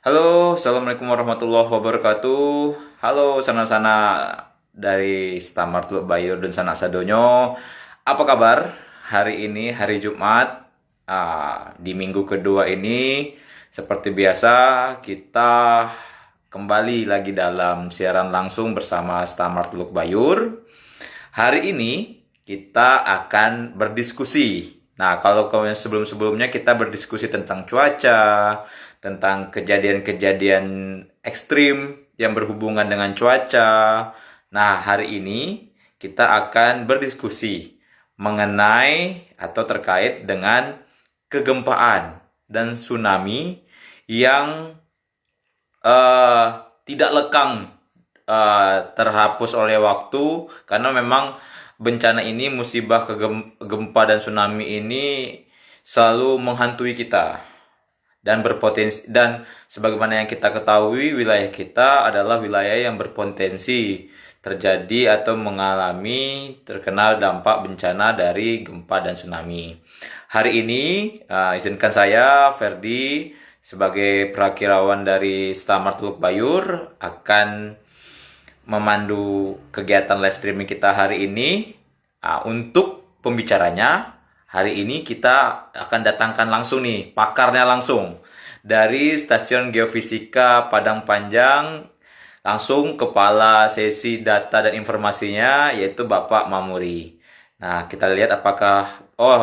Halo, Assalamualaikum warahmatullahi wabarakatuh. Halo, sana-sana dari Stamart Teluk Bayur dan sanak sadonyo. Apa kabar? Hari ini hari Jumat, di minggu kedua ini, seperti biasa kita kembali lagi dalam siaran langsung bersama Stamart Teluk Bayur. Hari ini kita akan berdiskusi. Nah, kalau sebelum-sebelumnya kita berdiskusi tentang cuaca, tentang kejadian-kejadian ekstrim yang berhubungan dengan cuaca. Nah, hari ini kita akan berdiskusi mengenai atau terkait dengan kegempaan dan tsunami yang eh, tidak lekang terhapus oleh waktu, karena memang bencana ini, musibah gempa dan tsunami ini selalu menghantui kita dan berpotensi, dan sebagaimana yang kita ketahui, wilayah kita adalah wilayah yang berpotensi terjadi atau mengalami terkena dampak bencana dari gempa dan tsunami. Hari ini izinkan saya Ferdi sebagai perakirawan dari Stamart Teluk Bayur akan memandu kegiatan live streaming kita hari ini. Untuk pembicaranya, hari ini kita akan datangkan langsung nih, pakarnya langsung dari Stasiun Geofisika Padang Panjang, langsung kepala sesi data dan informasinya, yaitu Bapak Mamuri. Nah, kita lihat apakah,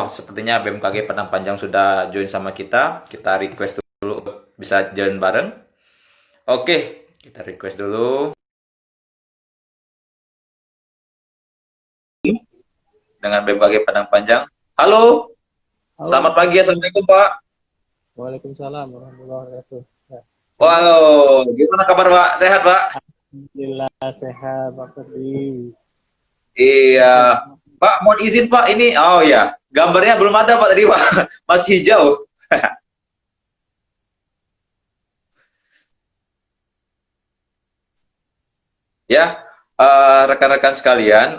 sepertinya BMKG Padang Panjang sudah join sama kita. Kita request dulu bisa join bareng. Oke, kita request dulu dengan BMKG Padang Panjang. Halo, Halo, selamat pagi. Assalamualaikum, Pak. Waalaikumsalam warahmatullahi wabarakatuh. Ya, sehat? Wow, gimana kabar, Pak? Sehat, Pak? Alhamdulillah sehat, Pak Ferdi. Iya. Oke, Pak, mohon izin, Pak. Ini, oh ya, gambarnya belum ada, Pak, tadi, Pak. Masih hijau. Ya, rekan-rekan sekalian,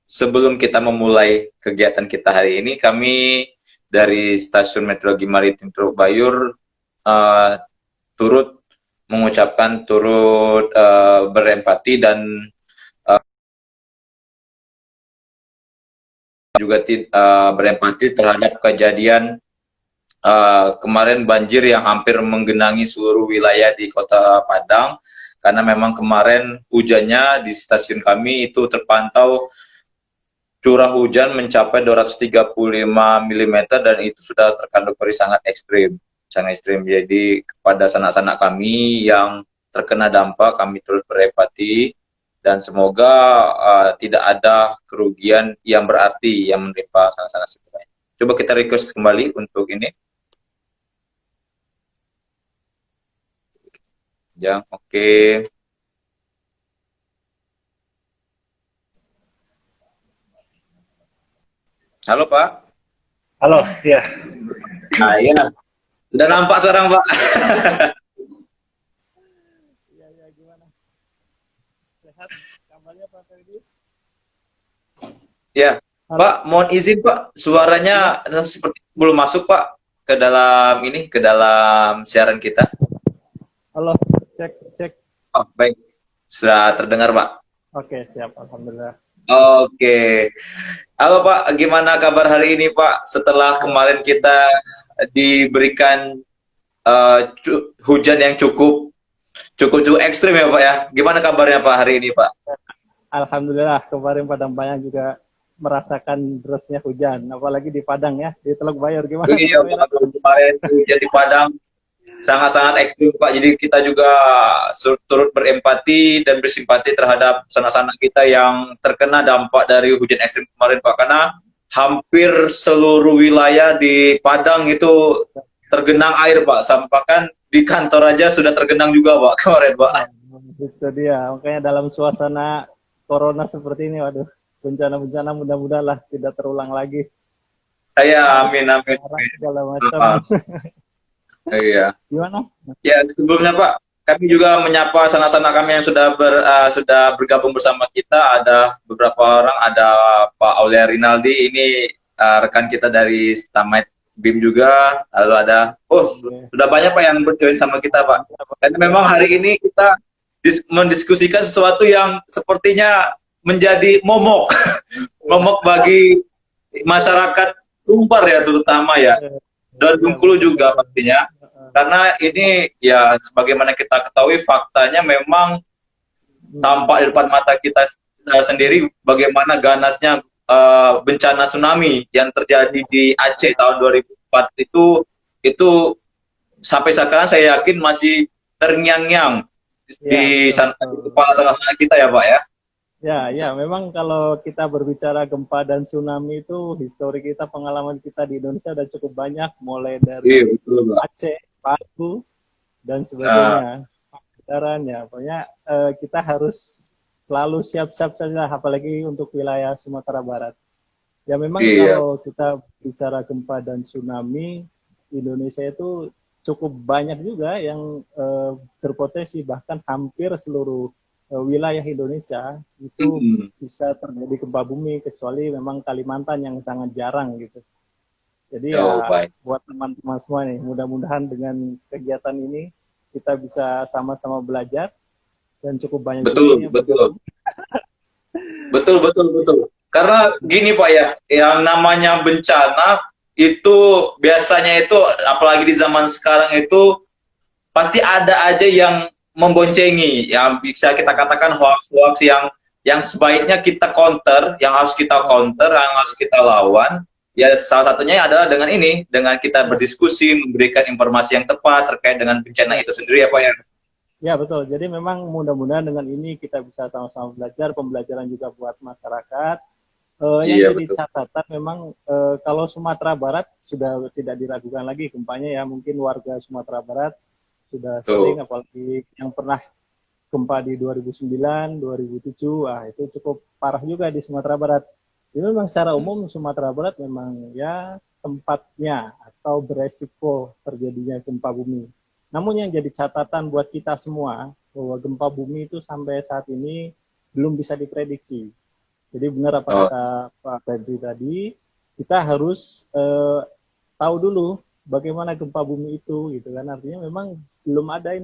sebelum kita memulai kegiatan kita hari ini, kami dari Stasiun Meteorologi Maritim Teluk Bayur uh, turut mengucapkan, turut berempati dan juga berempati terhadap kejadian kemarin banjir yang hampir menggenangi seluruh wilayah di Kota Padang, karena memang kemarin hujannya di stasiun kami itu terpantau curah hujan mencapai 235 mm, dan itu sudah terkategori sangat ekstrim, sangat ekstrim. Jadi kepada sanak-sanak kami yang terkena dampak, kami terus berempati dan semoga tidak ada kerugian yang berarti yang menimpa sanak-sanak semuanya. Coba kita request kembali untuk ini. Jangan, oke. Halo, Pak. halo, ya. Nah, iya. Sudah nampak sekarang, Pak. Iya, ya, gimana? Sehat? Kabarnya Pak Ferdi? Ya, Halo, Pak, mohon izin, Pak. ya. Suaranya seperti belum masuk, Pak, ke dalam ini, ke dalam siaran kita. Halo, cek, cek. Oh, baik. Sudah terdengar, Pak. Oke, siap. Alhamdulillah. Oke. Halo, Pak. Gimana kabar hari ini, Pak? Setelah Al- kemarin kita diberikan hujan yang cukup cukup cukup ekstrim ya, Pak ya. Gimana kabarnya, Pak, hari ini, Pak? Alhamdulillah, kemarin Padang Panjang juga merasakan derasnya hujan. Apalagi di Padang ya, di Teluk Bayur. Gimana Iya, Teluk Pak. Bayur? Kemarin hujan di Padang sangat-sangat ekstrim, Pak. Jadi kita juga turut berempati dan bersimpati terhadap sanak-sanak kita yang terkena dampak dari hujan ekstrim kemarin, Pak. Karena hampir seluruh wilayah di Padang itu tergenang air, Pak. Sampai kan di kantor aja sudah tergenang juga, Pak, kemarin, Pak. Nah, itu dia. Makanya dalam suasana corona seperti ini, waduh, bencana-bencana mudah-mudahan lah tidak terulang lagi. Iya, Harus amin, amin, jarak amin. segala macam. Ah, iya. Gimana? Ya, sebelumnya, Pak, kami juga menyapa sanak-sanak kami yang sudah bergabung bersama kita. Ada beberapa orang, ada Pak Aulia Rinaldi, ini rekan kita dari Stamet Bim juga, lalu ada, Oke. sudah banyak Pak yang berjoin sama kita Pak. Dan memang hari ini kita mendiskusikan sesuatu yang sepertinya menjadi momok, momok bagi masyarakat Lumpur ya terutama ya, dan Iya, Bengkulu juga betul. pastinya. Karena ini ya sebagaimana kita ketahui faktanya memang Hmm. tampak di depan mata kita sendiri bagaimana ganasnya bencana tsunami yang terjadi di Aceh tahun 2004 itu sampai sekarang saya yakin masih terngiang-ngiang Iya, betul, di betul. kepala sana kita ya Pak ya. Ya, ya, memang kalau kita berbicara gempa dan tsunami itu, histori kita, pengalaman kita di Indonesia udah cukup banyak, mulai Iya dari betul Pak. Aceh, Palu, dan Nah, sebagainya. Sekarang ya, pokoknya kita harus selalu siap-siap saja, apalagi untuk wilayah Sumatera Barat. Ya memang iya kalau kita bicara gempa dan tsunami, Indonesia itu cukup banyak juga yang berpotensi, bahkan hampir seluruh wilayah Indonesia itu hmm. bisa terjadi gempa bumi, kecuali memang Kalimantan yang sangat jarang gitu. Jadi Oh ya baik, buat teman-teman semua nih, mudah-mudahan dengan kegiatan ini kita bisa sama-sama belajar dan cukup banyak juga betul nih yang betul bergabung. betul betul betul. Karena gini Pak ya, yang namanya bencana itu biasanya itu apalagi di zaman sekarang itu pasti ada aja yang memboncengi, yang bisa kita Ya, katakan hoax-hoax yang sebaiknya kita counter, yang harus kita ya, counter, yang harus kita lawan. Ya salah satunya adalah dengan ini, dengan kita ya, berdiskusi, memberikan informasi yang tepat terkait dengan bencana ya. itu sendiri ya Pak ya. Ya, betul. Jadi memang mudah-mudahan dengan ini kita bisa sama-sama belajar, pembelajaran juga buat masyarakat. Yang Iya jadi betul. catatan memang kalau Sumatera Barat sudah tidak diragukan lagi gempanya ya. Mungkin warga Sumatera Barat sudah Tuh. sering, apalagi yang pernah gempa di 2009, 2007, itu cukup parah juga di Sumatera Barat. Jadi memang secara umum Sumatera Barat memang ya tempatnya atau beresiko terjadinya gempa bumi. Namun yang jadi catatan buat kita semua bahwa gempa bumi itu sampai saat ini belum bisa diprediksi. Jadi benar apa Oh, kata Pak Febri tadi, kita harus tahu dulu bagaimana gempa bumi itu, gitu kan. Artinya memang belum ada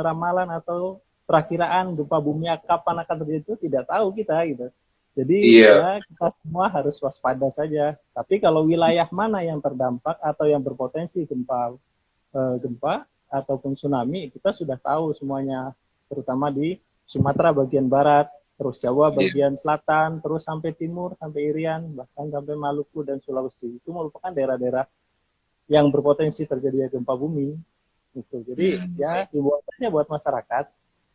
ramalan atau perakiraan gempa bumi kapan akan terjadi itu tidak tahu kita, gitu. Jadi iya. ya kita semua harus waspada saja. Tapi kalau wilayah mana yang terdampak atau yang berpotensi gempa ataupun tsunami, kita sudah tahu semuanya, terutama di Sumatera bagian barat, terus Jawa Iya. bagian selatan, terus sampai timur, sampai Irian, bahkan sampai Maluku dan Sulawesi. Itu merupakan daerah-daerah yang berpotensi terjadi gempa bumi. Gitu. Jadi ya Baik. himbauannya buat masyarakat,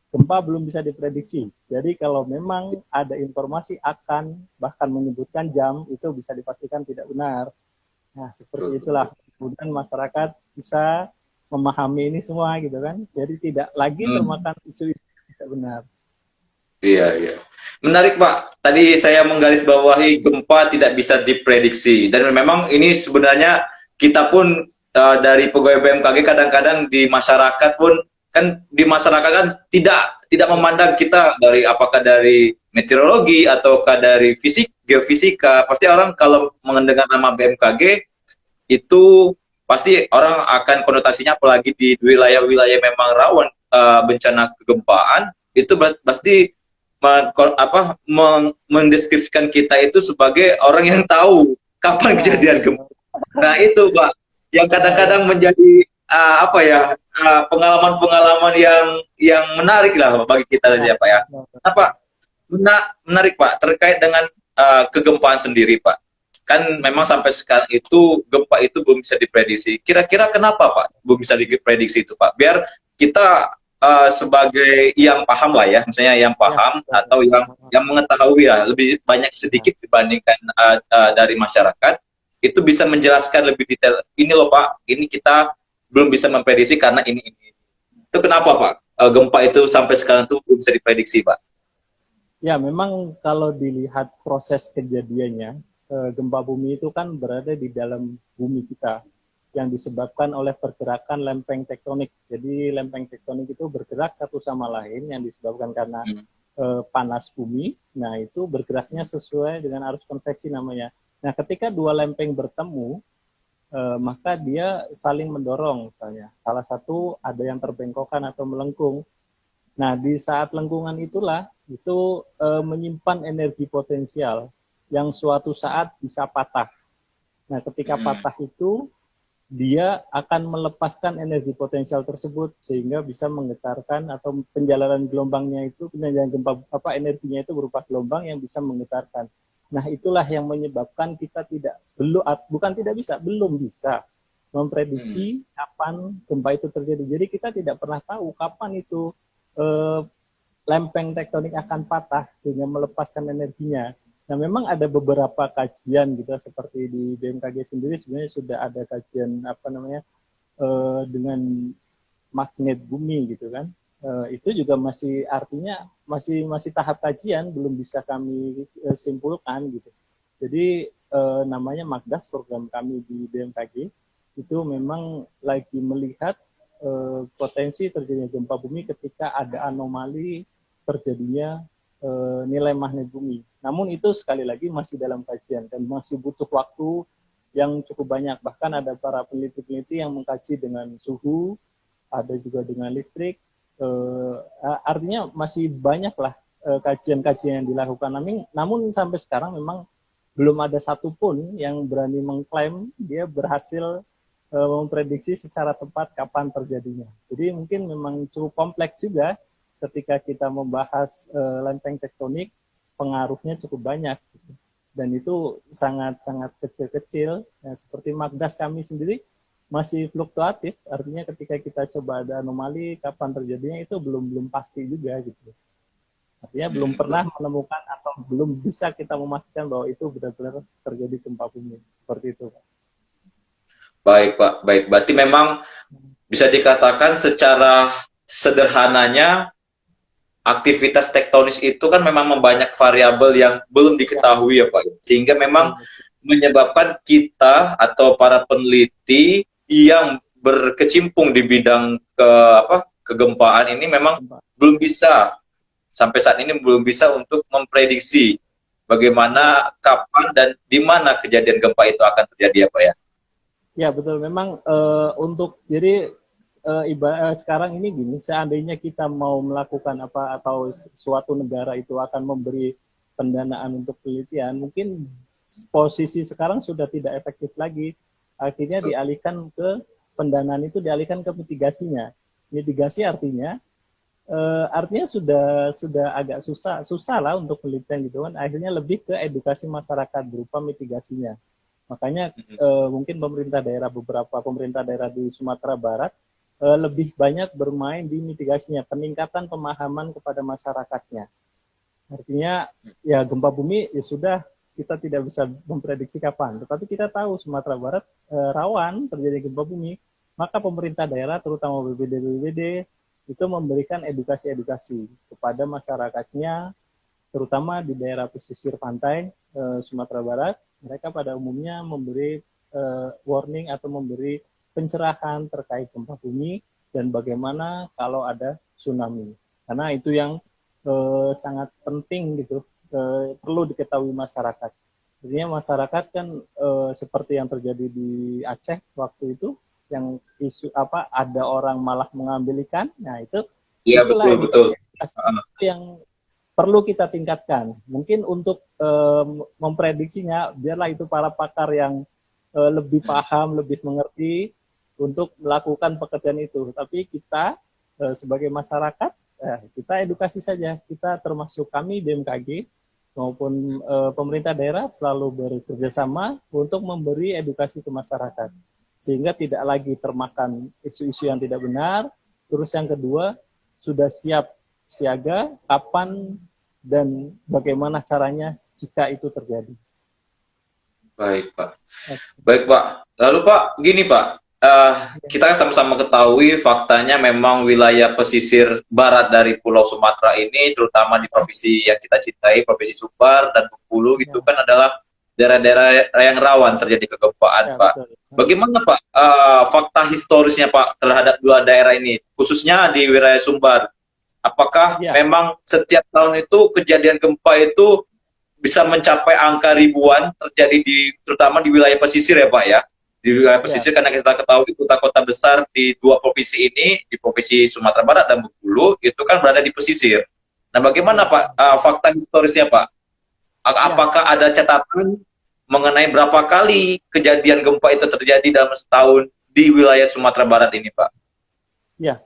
gempa belum bisa diprediksi. Jadi kalau memang ada informasi akan bahkan menyebutkan jam, itu bisa dipastikan tidak benar. Nah, seperti Betul, itulah. betul. Kemudian masyarakat bisa memahami ini semua gitu kan. Jadi tidak lagi Hmm. termakan isu-isu yang tidak benar. Iya, iya. Menarik, Pak. Tadi saya menggarisbawahi gempa tidak bisa diprediksi. Dan memang ini sebenarnya kita pun dari pegawai BMKG kadang-kadang di masyarakat pun kan di masyarakat kan tidak memandang kita dari apakah dari meteorologi ataukah dari fisik geofisika. Pasti orang kalau mendengar nama BMKG itu pasti orang akan konotasinya apalagi di wilayah-wilayah memang rawan bencana kegempaan itu pasti mendeskripsikan kita itu sebagai orang yang tahu kapan Ya, kejadian gempa. Nah itu Pak yang ya, ya. kadang-kadang menjadi apa ya pengalaman-pengalaman yang menarik lah bagi kita Ya, saja Pak ya. Nah Pak betul. menarik Pak terkait dengan kegempaan sendiri Pak. Kan memang sampai sekarang itu gempa itu belum bisa diprediksi. Kira-kira kenapa Pak belum bisa diprediksi itu Pak? Biar kita sebagai yang paham lah ya, misalnya yang Ya, paham betul. atau yang mengetahui ya lebih banyak sedikit dibandingkan dari masyarakat itu bisa menjelaskan lebih detail. Ini loh Pak, ini kita belum bisa memprediksi karena ini. Itu kenapa Pak? Gempa itu sampai sekarang tuh belum bisa diprediksi Pak. Ya, memang kalau dilihat proses kejadiannya, gempa bumi itu kan berada di dalam bumi kita yang disebabkan oleh pergerakan lempeng tektonik. Jadi lempeng tektonik itu bergerak satu sama lain yang disebabkan karena Hmm. panas bumi. Nah, itu bergeraknya sesuai dengan arus konveksi namanya. Nah, ketika dua lempeng bertemu, maka dia saling mendorong misalnya. Salah satu ada yang terbengkokkan atau melengkung. Nah, di saat lengkungan itulah itu menyimpan energi potensial yang suatu saat bisa patah. Nah, ketika patah itu dia akan melepaskan energi potensial tersebut sehingga bisa menggetarkan atau penjalanan gelombangnya itu penjalanan gempa energinya itu berupa gelombang yang bisa menggetarkan. Nah, itulah yang menyebabkan kita belum bisa memprediksi kapan gempa itu terjadi. Jadi kita tidak pernah tahu kapan itu eh, lempeng tektonik akan patah sehingga melepaskan energinya. Nah, memang ada beberapa kajian gitu seperti di BMKG sendiri sebenarnya sudah ada kajian dengan magnet bumi gitu kan. Itu juga masih artinya masih tahap kajian, belum bisa kami simpulkan gitu. Jadi namanya Magdas, program kami di BMKG itu memang lagi melihat potensi terjadinya gempa bumi ketika ada anomali terjadinya nilai magnet bumi. Namun itu sekali lagi masih dalam kajian dan masih butuh waktu yang cukup banyak. Bahkan ada para peneliti-peneliti yang mengkaji dengan suhu, ada juga dengan listrik. Artinya masih banyaklah kajian-kajian yang dilakukan. Namun sampai sekarang memang belum ada satupun yang berani mengklaim dia berhasil memprediksi secara tepat kapan terjadinya. Jadi mungkin memang cukup kompleks juga ketika kita membahas lempeng tektonik, pengaruhnya cukup banyak. Dan itu sangat-sangat kecil-kecil. Ya, seperti Magdas kami sendiri masih fluktuatif, artinya ketika kita coba ada anomali, kapan terjadinya itu belum pasti juga gitu. Artinya belum pernah menemukan atau belum bisa kita memastikan bahwa itu benar-benar terjadi gempa bumi. Seperti itu, Pak. Baik, Pak. Baik. Berarti memang bisa dikatakan secara sederhananya aktivitas tektonis itu kan memang banyak variabel yang belum diketahui ya Pak. Sehingga memang menyebabkan kita atau para peneliti yang berkecimpung di bidang kegempaan ini memang belum bisa sampai saat ini belum bisa untuk memprediksi bagaimana, kapan dan di mana kejadian gempa itu akan terjadi ya Pak ya. Ya betul, memang jadi sekarang ini gini, seandainya kita mau melakukan atau suatu negara itu akan memberi pendanaan untuk penelitian, mungkin posisi sekarang sudah tidak efektif lagi. Akhirnya dialihkan ke pendanaan itu dialihkan ke mitigasinya. Mitigasi artinya sudah agak susah lah untuk penelitian gitu kan. Akhirnya lebih ke edukasi masyarakat berupa mitigasinya. Makanya mungkin beberapa pemerintah daerah di Sumatera Barat lebih banyak bermain di mitigasinya, peningkatan pemahaman kepada masyarakatnya. Artinya ya gempa bumi ya sudah, kita tidak bisa memprediksi kapan, tetapi kita tahu Sumatera Barat rawan terjadi gempa bumi, maka pemerintah daerah terutama BPBD itu memberikan edukasi-edukasi kepada masyarakatnya, terutama di daerah pesisir pantai Sumatera Barat. Mereka pada umumnya memberi warning atau memberi pencerahan terkait gempa bumi dan bagaimana kalau ada tsunami. Karena itu yang sangat penting gitu, perlu diketahui masyarakat. Artinya masyarakat kan seperti yang terjadi di Aceh waktu itu, yang isu ada orang malah mengambil ikan. Nah itu Iya betul. Yang perlu kita tingkatkan. Mungkin untuk memprediksinya, biarlah itu para pakar yang lebih paham, lebih mengerti untuk melakukan pekerjaan itu. Tapi kita sebagai masyarakat, kita edukasi saja. Kita termasuk kami BMKG maupun pemerintah daerah selalu bekerja sama untuk memberi edukasi ke masyarakat. Sehingga tidak lagi termakan isu-isu yang tidak benar. Terus yang kedua, sudah siap siaga kapan dan bagaimana caranya jika itu terjadi. Baik Pak. Baik Pak. Lalu Pak, gini Pak, kita sama-sama ketahui faktanya memang wilayah pesisir barat dari Pulau Sumatera ini, terutama di provinsi yang kita cintai, Provinsi Sumbar dan Bengkulu, itu kan adalah daerah-daerah yang rawan terjadi kegempaan Pak. Betul. Bagaimana Pak fakta historisnya Pak terhadap dua daerah ini, khususnya di wilayah Sumbar? Apakah memang setiap tahun itu kejadian gempa itu bisa mencapai angka ribuan terjadi terutama di wilayah pesisir ya Pak ya, di di wilayah Ya, pesisir karena kita ketahui kota-kota besar di dua provinsi ini, di provinsi Sumatera Barat dan Bengkulu, itu kan berada di pesisir. Nah, bagaimana ya, Pak fakta historisnya Pak? ya, Apakah ada catatan mengenai berapa kali kejadian gempa itu terjadi dalam setahun di wilayah Sumatera Barat ini Pak? ya.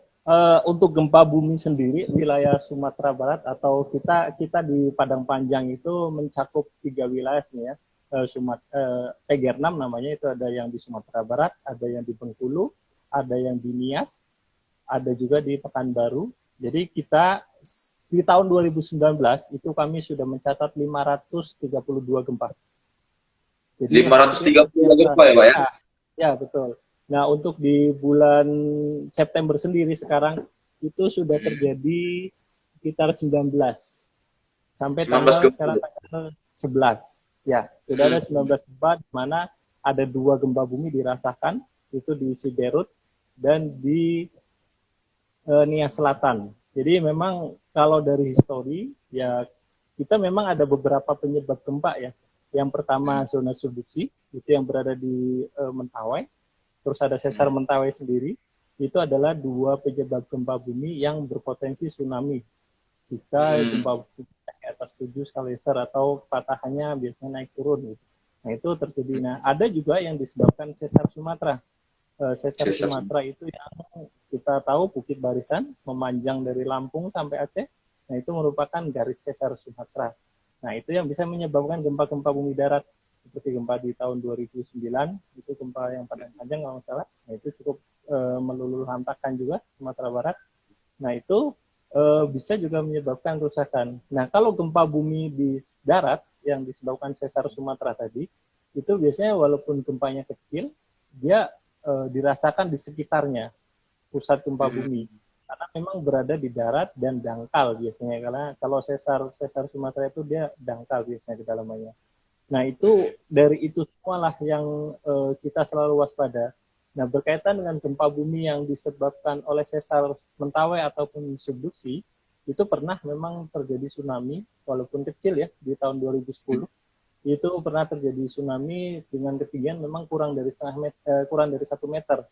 Untuk gempa bumi sendiri wilayah Sumatera Barat atau kita kita di Padang Panjang itu mencakup 3 wilayah sebenarnya. PG6 namanya, itu ada yang di Sumatera Barat, ada yang di Bengkulu, ada yang di Nias, ada juga di Pekanbaru. Jadi kita di tahun 2019 itu kami sudah mencatat 532 gempa. Jadi hampir 530 setiap gempa ya Pak ya? ya, ya betul. Nah, untuk di bulan September sendiri sekarang itu sudah terjadi sekitar 19 sampai 19 tanggal gempa. sekarang tanggal 11. Ya, sudah ada 19 gempa di mana ada 2 gempa bumi dirasakan, itu di Siberut dan di Nias Selatan. Jadi memang kalau dari histori ya kita memang ada beberapa penyebab gempa ya. Yang pertama zona subduksi itu yang berada di Mentawai, terus ada sesar Mentawai sendiri, itu adalah 2 penyebab gempa bumi yang berpotensi tsunami jika gempa bumi di atas 7 skala Richter atau patahannya biasanya naik turun gitu. Nah itu terjadi. Nah ada juga yang disebabkan sesar Sumatera. Sesar Sumatera itu yang kita tahu Bukit Barisan memanjang dari Lampung sampai Aceh. Nah itu merupakan garis sesar Sumatera. Nah itu yang bisa menyebabkan gempa-gempa bumi darat seperti gempa di tahun 2009, itu gempa yang Padang Panjang kalau nggak salah. Nah itu cukup meluluh lantakan juga Sumatera Barat. Nah itu bisa juga menyebabkan kerusakan. Nah kalau gempa bumi di darat yang disebabkan sesar Sumatera tadi, itu biasanya walaupun gempanya kecil, dia dirasakan di sekitarnya pusat gempa bumi karena memang berada di darat dan dangkal biasanya, karena kalau sesar Sumatera itu dia dangkal biasanya di dalamnya. Nah itu dari itu semualah yang kita selalu waspada. Nah berkaitan dengan gempa bumi yang disebabkan oleh sesar Mentawai ataupun subduksi, itu pernah memang terjadi tsunami walaupun kecil ya di tahun 2010. Itu pernah terjadi tsunami dengan ketinggian memang kurang dari 1 meter,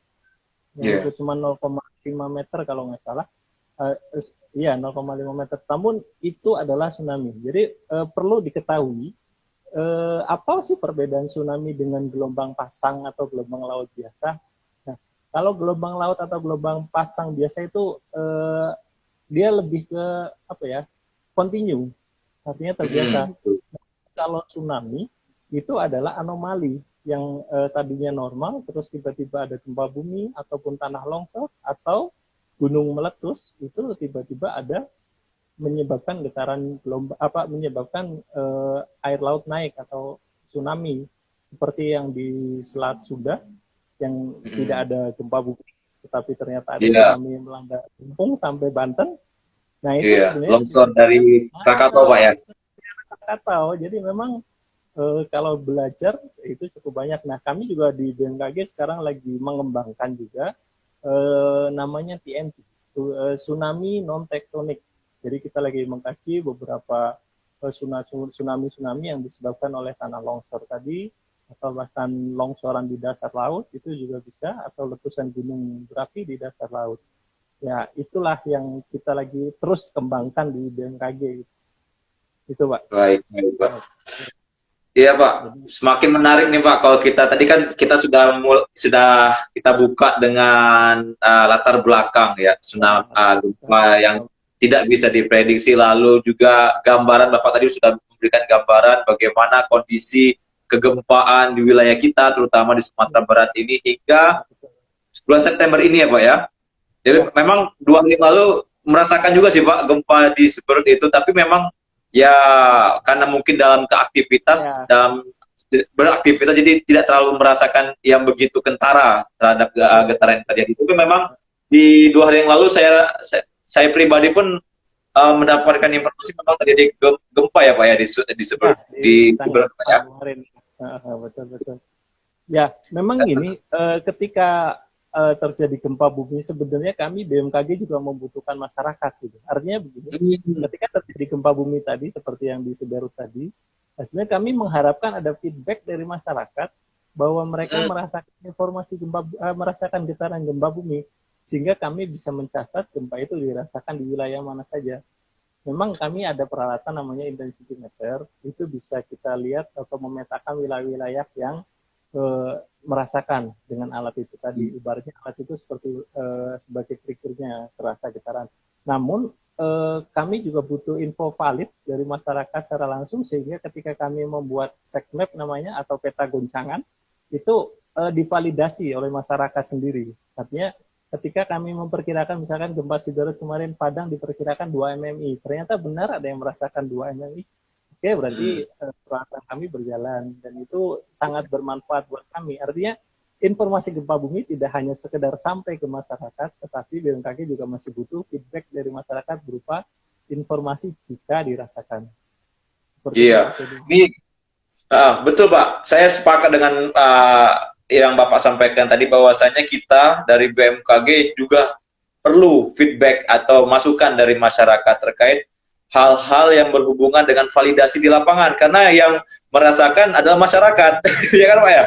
yang itu cuma 0,5 meter kalau nggak salah. Iya 0,5 meter. Namun itu adalah tsunami. Jadi perlu diketahui apa sih perbedaan tsunami dengan gelombang pasang atau gelombang laut biasa. Nah, kalau gelombang laut atau gelombang pasang biasa itu dia lebih ke apa ya? Continue, artinya terbiasa. Kalau tsunami itu adalah anomali yang tadinya normal terus tiba-tiba ada gempa bumi ataupun tanah longsor atau gunung meletus, itu tiba-tiba ada menyebabkan getaran gelombang, menyebabkan air laut naik atau tsunami seperti yang di Selat Sunda yang tidak ada gempa bumi tetapi ternyata ada tsunami yang melanda Lampung sampai Banten. Nah itu sebenarnya longsor dari Krakatau Pak ya? Krakatau. Jadi memang kalau belajar itu cukup banyak. Nah, kami juga di BMKG sekarang lagi mengembangkan juga namanya TNT, tsunami non tektonik. Jadi kita lagi mengkaji beberapa tsunami yang disebabkan oleh tanah longsor tadi, atau bahkan longsoran di dasar laut itu juga bisa, atau letusan gunung berapi di dasar laut. Ya, itulah yang kita lagi terus kembangkan di BMKG. Itu, Pak. Baik, baik Pak. Iya Pak, semakin menarik nih Pak. Kalau kita tadi kan kita sudah kita buka dengan latar belakang ya tsunami gempa yang tidak bisa diprediksi, lalu juga gambaran Bapak tadi sudah memberikan gambaran bagaimana kondisi kegempaan di wilayah kita, terutama di Sumatera Barat ini hingga bulan September ini ya Pak ya. Jadi memang 2 hari lalu merasakan juga sih Pak gempa di Siberut itu, tapi memang ya karena mungkin dalam dalam beraktivitas jadi tidak terlalu merasakan yang begitu kentara terhadap getaran yang terjadi. Tapi memang di 2 hari yang lalu saya pribadi pun mendapatkan informasi memang terjadi gempa ya Pak ya di Siberut Pak ya. Betul betul. Ya, memang gini, ketika terjadi gempa bumi sebenarnya kami BMKG juga membutuhkan masyarakat gitu. Artinya begini, ketika terjadi gempa bumi tadi seperti yang di Siberut tadi, sebenarnya kami mengharapkan ada feedback dari masyarakat bahwa mereka merasakan merasakan getaran gempa bumi, sehingga kami bisa mencatat gempa itu dirasakan di wilayah mana saja. Memang kami ada peralatan namanya intensity meter, itu bisa kita lihat atau memetakan wilayah-wilayah yang merasakan dengan alat itu tadi. Ibaratnya alat itu seperti sebagai triggernya terasa getaran. Namun kami juga butuh info valid dari masyarakat secara langsung, sehingga ketika kami membuat segmap namanya atau peta goncangan, itu divalidasi oleh masyarakat sendiri. Artinya ketika kami memperkirakan misalkan gempa Siberut kemarin Padang diperkirakan 2 MMI, ternyata benar ada yang merasakan 2 MMI. Oke, berarti peralatan kami berjalan, dan itu sangat bermanfaat buat kami. Artinya informasi gempa bumi tidak hanya sekedar sampai ke masyarakat, tetapi BMKG juga masih butuh feedback dari masyarakat berupa informasi jika dirasakan. Seperti Iya. Ini betul Pak. Saya sepakat dengan yang Bapak sampaikan tadi, bahwasanya kita dari BMKG juga perlu feedback atau masukan dari masyarakat terkait hal-hal yang berhubungan dengan validasi di lapangan, karena yang merasakan adalah masyarakat. Ya kan Pak ya?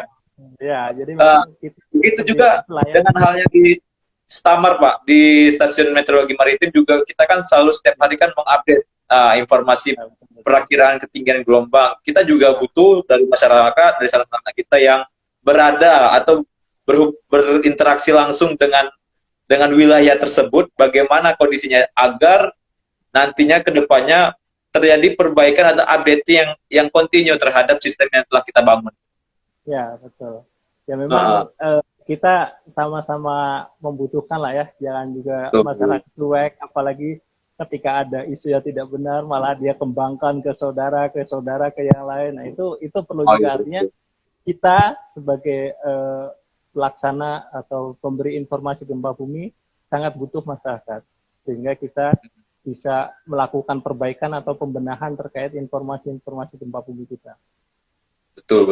Ya, jadi memang begitu juga dengan halnya di Stamar Pak, di Stasiun Meteorologi Maritim juga kita kan selalu setiap hari kan mengupdate informasi perakiraan ketinggian gelombang. Kita juga butuh dari masyarakat, dari sanak-sanak kita yang berada atau berinteraksi langsung dengan wilayah tersebut, bagaimana kondisinya, agar nantinya ke depannya terjadi perbaikan atau update yang kontinu terhadap sistem yang telah kita bangun. Ya, betul. Ya memang kita sama-sama membutuhkan lah ya, jangan juga masyarakat cuek, apalagi ketika ada isu yang tidak benar, malah dia kembangkan ke saudara, ke yang lain. Nah itu perlu juga, artinya kita sebagai pelaksana atau pemberi informasi gempa bumi sangat butuh masyarakat, sehingga kita bisa melakukan perbaikan atau pembenahan terkait informasi-informasi gempa bumi kita. Betul.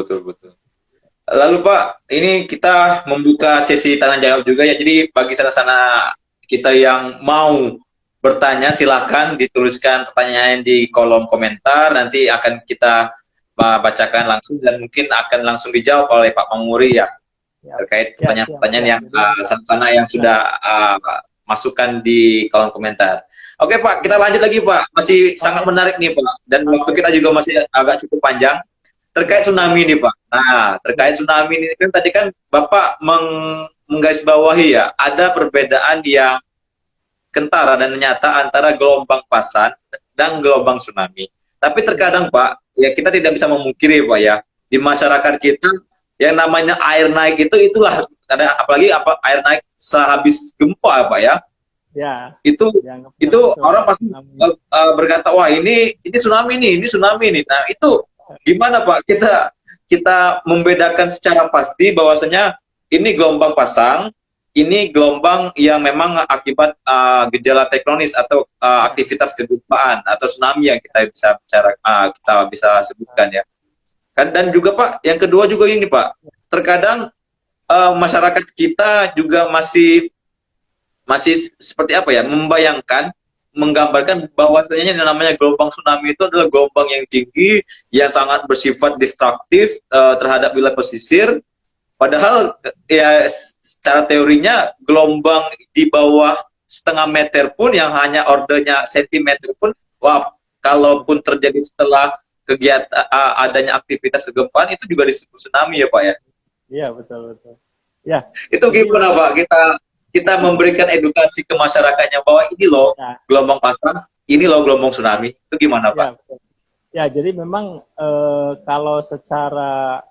Lalu Pak, ini kita membuka sesi tanya jawab juga ya. Jadi bagi sana-sana kita yang mau bertanya, silakan dituliskan pertanyaan di kolom komentar. Nanti akan kita bacakan langsung dan mungkin akan langsung dijawab oleh Pak Manguri ya, terkait pertanyaan-pertanyaan yang sana-sana yang sudah masukkan di kolom komentar. Oke Pak, kita lanjut lagi Pak. Masih sangat menarik nih Pak. Dan waktu kita juga masih agak cukup panjang. Terkait tsunami nih Pak. Nah, terkait tsunami ini kan tadi kan Bapak menggarisbawahi ya, ada perbedaan yang kentara dan nyata antara gelombang pasang dan gelombang tsunami. Tapi terkadang Pak, ya kita tidak bisa memungkiri Pak ya, di masyarakat kita yang namanya air naik itulah ada, apalagi air naik sehabis gempa Pak ya. Ya, itu orang pasti berkata, wah ini tsunami nih, ini tsunami nih. Nah itu gimana Pak kita membedakan secara pasti bahwasanya ini gelombang pasang, ini gelombang yang memang akibat gejala tektonis atau aktivitas kegempaan atau tsunami yang kita bisa sebutkan ya. Dan juga Pak, yang kedua juga ini Pak, terkadang masyarakat kita juga masih seperti apa ya, menggambarkan bahwasanya yang namanya gelombang tsunami itu adalah gelombang yang tinggi, yang sangat bersifat destruktif terhadap wilayah pesisir. Padahal ya secara teorinya gelombang di bawah setengah meter pun, yang hanya ordernya sentimeter pun, wah, kalaupun terjadi setelah kegiatan adanya aktivitas kegempaan, itu juga disebut tsunami ya Pak ya? Iya, betul. Ya. Itu gimana Pak kita memberikan edukasi ke masyarakatnya bahwa ini loh gelombang pasang, ini loh gelombang tsunami, itu gimana Pak? Ya, jadi memang kalau secara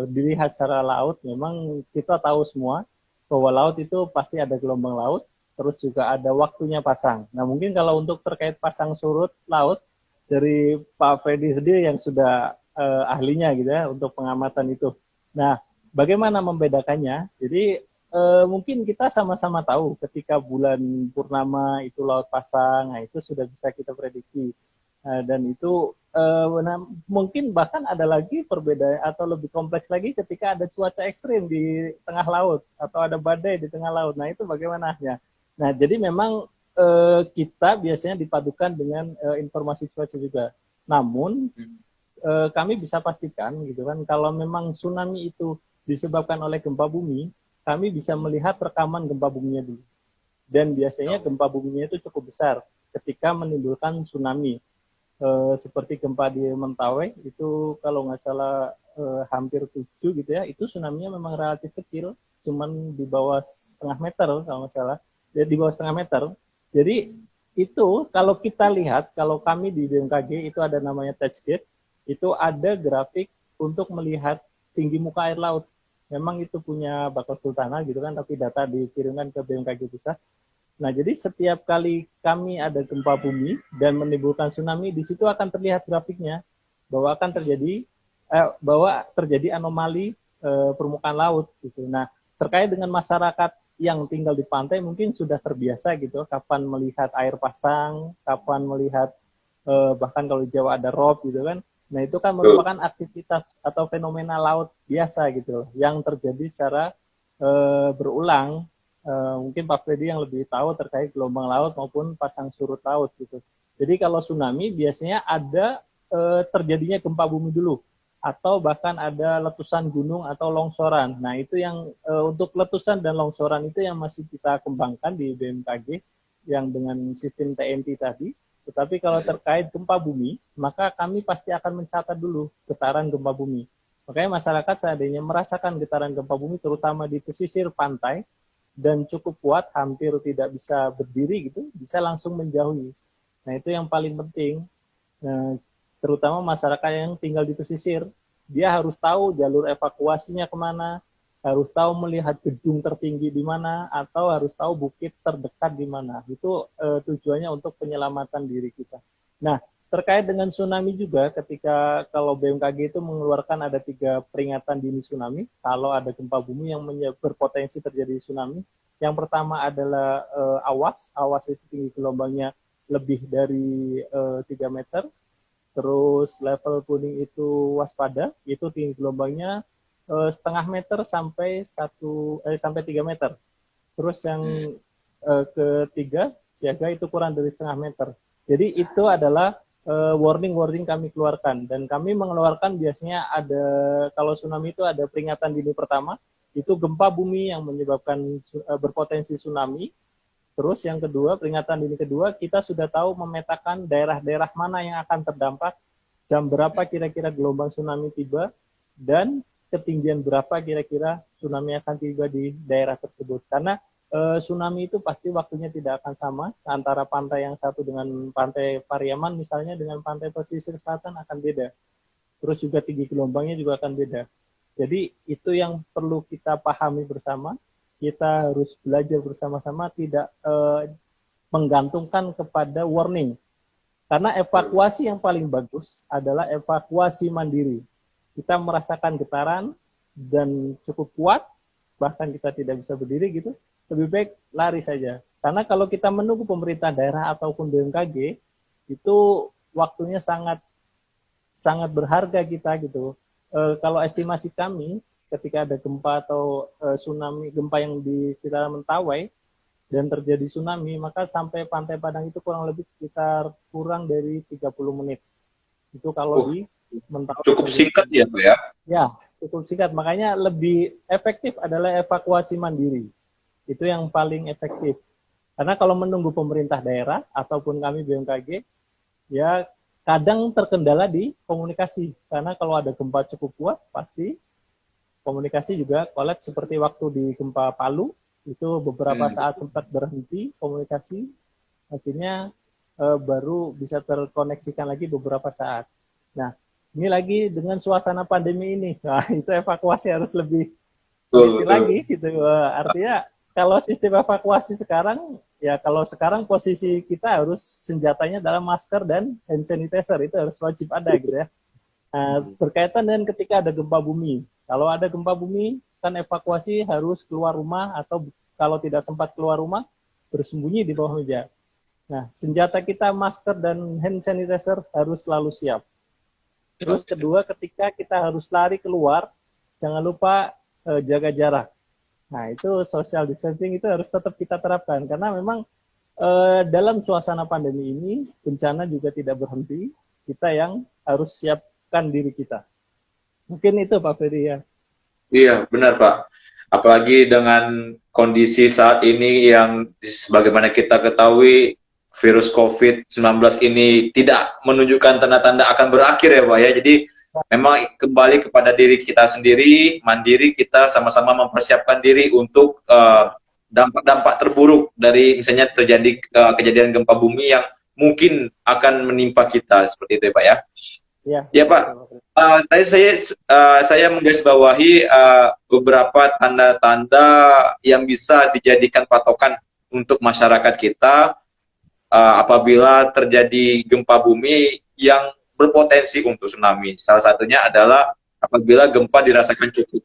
dilihat secara laut, memang kita tahu semua bahwa laut itu pasti ada gelombang laut, terus juga ada waktunya pasang. Nah mungkin kalau untuk terkait pasang surut laut, dari Pak Freddy sendiri yang sudah ahlinya gitu ya untuk pengamatan itu. Nah bagaimana membedakannya? Jadi mungkin kita sama-sama tahu ketika bulan purnama itu laut pasang, nah itu sudah bisa kita prediksi. Dan itu mungkin bahkan ada lagi perbedaan atau lebih kompleks lagi ketika ada cuaca ekstrim di tengah laut atau ada badai di tengah laut. Nah itu bagaimana ya? Nah jadi memang kita biasanya dipadukan dengan informasi cuaca juga. Namun kami bisa pastikan gitu kan, kalau memang tsunami itu disebabkan oleh gempa bumi, kami bisa melihat rekaman gempa buminya dulu. Dan biasanya gempa buminya itu cukup besar ketika menimbulkan tsunami. Seperti gempa di Mentawai itu kalau nggak salah hampir 7 gitu ya, itu tsunami-nya memang relatif kecil, cuman di bawah setengah meter kalau nggak salah, ya, di bawah setengah meter. Jadi itu kalau kita lihat, kalau kami di BMKG itu ada namanya touch gate, itu ada grafik untuk melihat tinggi muka air laut. Memang itu punya Bakal Sultana gitu kan, tapi data dikirimkan ke BMKG pusat. Nah, jadi setiap kali kami ada gempa bumi dan menimbulkan tsunami, di situ akan terlihat grafiknya bahwa akan terjadi anomali permukaan laut gitu. Nah, terkait dengan masyarakat yang tinggal di pantai mungkin sudah terbiasa gitu, kapan melihat air pasang, kapan melihat bahkan kalau di Jawa ada rob gitu kan. Nah, itu kan merupakan aktivitas atau fenomena laut biasa gitu yang terjadi secara berulang. Mungkin Pak Freddy yang lebih tahu terkait gelombang laut maupun pasang surut laut gitu. Jadi kalau tsunami biasanya ada terjadinya gempa bumi dulu atau bahkan ada letusan gunung atau longsoran. Nah, itu yang untuk letusan dan longsoran itu yang masih kita kembangkan di BMKG yang dengan sistem TNT tadi. Tetapi kalau terkait gempa bumi, maka kami pasti akan mencatat dulu getaran gempa bumi. Makanya masyarakat seandainya merasakan getaran gempa bumi terutama di pesisir pantai dan cukup kuat, hampir tidak bisa berdiri gitu, bisa langsung menjauhi. Nah, itu yang paling penting. Nah, terutama masyarakat yang tinggal di pesisir, dia harus tahu jalur evakuasinya kemana, harus tahu melihat gedung tertinggi di mana, atau harus tahu bukit terdekat di mana. Itu tujuannya untuk penyelamatan diri kita. Nah, terkait dengan tsunami juga, ketika kalau BMKG itu mengeluarkan ada 3 peringatan dini tsunami, kalau ada gempa bumi yang berpotensi terjadi tsunami. Yang pertama adalah awas itu tinggi gelombangnya lebih dari 3 meter. Terus level kuning itu waspada, itu tinggi gelombangnya setengah meter sampai 3 meter. Terus yang ketiga, siaga itu kurang dari setengah meter. Jadi itu adalah warning kami keluarkan, dan kami mengeluarkan biasanya ada, kalau tsunami itu ada peringatan dini pertama, itu gempa bumi yang menyebabkan berpotensi tsunami. Terus yang kedua, peringatan dini kedua, kita sudah tahu memetakan daerah-daerah mana yang akan terdampak, jam berapa kira-kira gelombang tsunami tiba, dan ketinggian berapa kira-kira tsunami akan tiba di daerah tersebut. Karena tsunami itu pasti waktunya tidak akan sama antara pantai yang satu dengan pantai Pariaman misalnya dengan pantai pesisir selatan akan beda. Terus juga tinggi gelombangnya juga akan beda. Jadi itu yang perlu kita pahami bersama. Kita harus belajar bersama-sama, tidak menggantungkan kepada warning. Karena evakuasi yang paling bagus adalah evakuasi mandiri. Kita merasakan getaran dan cukup kuat, bahkan kita tidak bisa berdiri gitu, lebih baik lari saja. Karena kalau kita menunggu pemerintah daerah ataupun BMKG, itu waktunya sangat berharga kita gitu. Kalau estimasi kami, ketika ada gempa atau tsunami, gempa yang di sekitaran Mentawai dan terjadi tsunami, maka sampai Pantai Padang itu kurang lebih sekitar kurang dari 30 menit. Itu kalau di Mentawai. Cukup singkat ya, Pak ya? Ya, cukup singkat. Makanya lebih efektif adalah evakuasi mandiri. Itu yang paling efektif. Karena kalau menunggu pemerintah daerah ataupun kami BMKG, ya kadang terkendala di komunikasi. Karena kalau ada gempa cukup kuat, pasti komunikasi juga kolaps seperti waktu di gempa Palu, itu beberapa saat sempat berhenti komunikasi, akhirnya baru bisa terkoneksikan lagi beberapa saat. Nah, ini lagi dengan suasana pandemi ini, nah, itu evakuasi harus lebih teliti lagi gitu. Artinya kalau sistem evakuasi sekarang, ya kalau sekarang posisi kita harus senjatanya dalam masker dan hand sanitizer, itu harus wajib ada gitu ya. Nah, berkaitan dengan ketika ada gempa bumi. Kalau ada gempa bumi, kan evakuasi harus keluar rumah atau kalau tidak sempat keluar rumah, bersembunyi di bawah meja. Nah, senjata kita masker dan hand sanitizer harus selalu siap. Terus kedua, ketika kita harus lari keluar, jangan lupa jaga jarak. Nah, itu social distancing itu harus tetap kita terapkan. Karena memang dalam suasana pandemi ini, bencana juga tidak berhenti. Kita yang harus siap mempersiapkan diri kita. Mungkin itu Pak Ferry ya. Iya, benar Pak. Apalagi dengan kondisi saat ini yang sebagaimana kita ketahui virus COVID-19 ini tidak menunjukkan tanda-tanda akan berakhir ya Pak ya. Jadi memang kembali kepada diri kita sendiri, mandiri kita sama-sama mempersiapkan diri untuk dampak-dampak terburuk dari misalnya terjadi kejadian gempa bumi yang mungkin akan menimpa kita seperti itu ya Pak ya. Ya, Ya Pak, saya menggarisbawahi beberapa tanda-tanda yang bisa dijadikan patokan untuk masyarakat kita apabila terjadi gempa bumi yang berpotensi untuk tsunami. Salah satunya adalah apabila gempa dirasakan cukup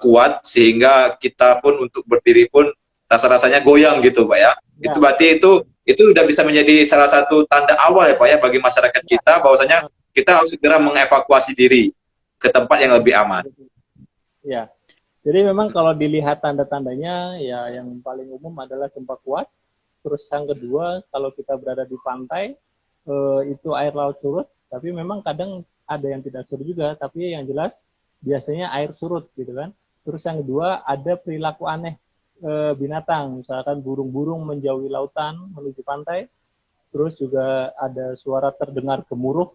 kuat sehingga kita pun untuk berdiri pun rasa-rasanya goyang gitu Pak ya. ya. Itu berarti itu sudah bisa menjadi salah satu tanda awal ya Pak ya bagi masyarakat kita bahwasanya kita harus segera mengevakuasi diri ke tempat yang lebih aman. Ya, jadi memang kalau dilihat tanda-tandanya, ya yang paling umum adalah gempa kuat. Terus yang kedua, kalau kita berada di pantai, itu air laut surut. Tapi memang kadang ada yang tidak surut juga, tapi yang jelas biasanya air surut gitu kan. Terus yang kedua, ada perilaku aneh binatang, misalkan burung-burung menjauhi lautan menuju pantai. Terus juga ada suara terdengar gemuruh.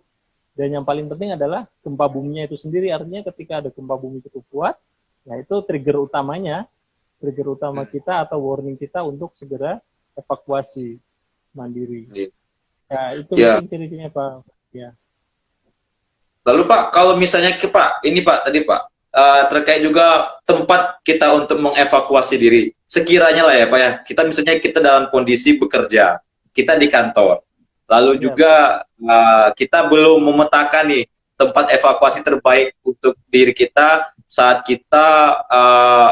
Dan yang paling penting adalah gempa buminya itu sendiri. Artinya ketika ada gempa bumi cukup kuat, ya itu trigger utamanya, trigger utama kita atau warning kita untuk segera evakuasi mandiri. Ya, itu mungkin ciri-cirinya Pak. Ya. Lalu Pak, kalau misalnya Pak, ini Pak tadi Pak, terkait juga tempat kita untuk mengevakuasi diri. Sekiranya lah ya Pak ya, kita misalnya kita dalam kondisi bekerja, kita di kantor. Lalu juga kita belum memetakan nih tempat evakuasi terbaik untuk diri kita saat kita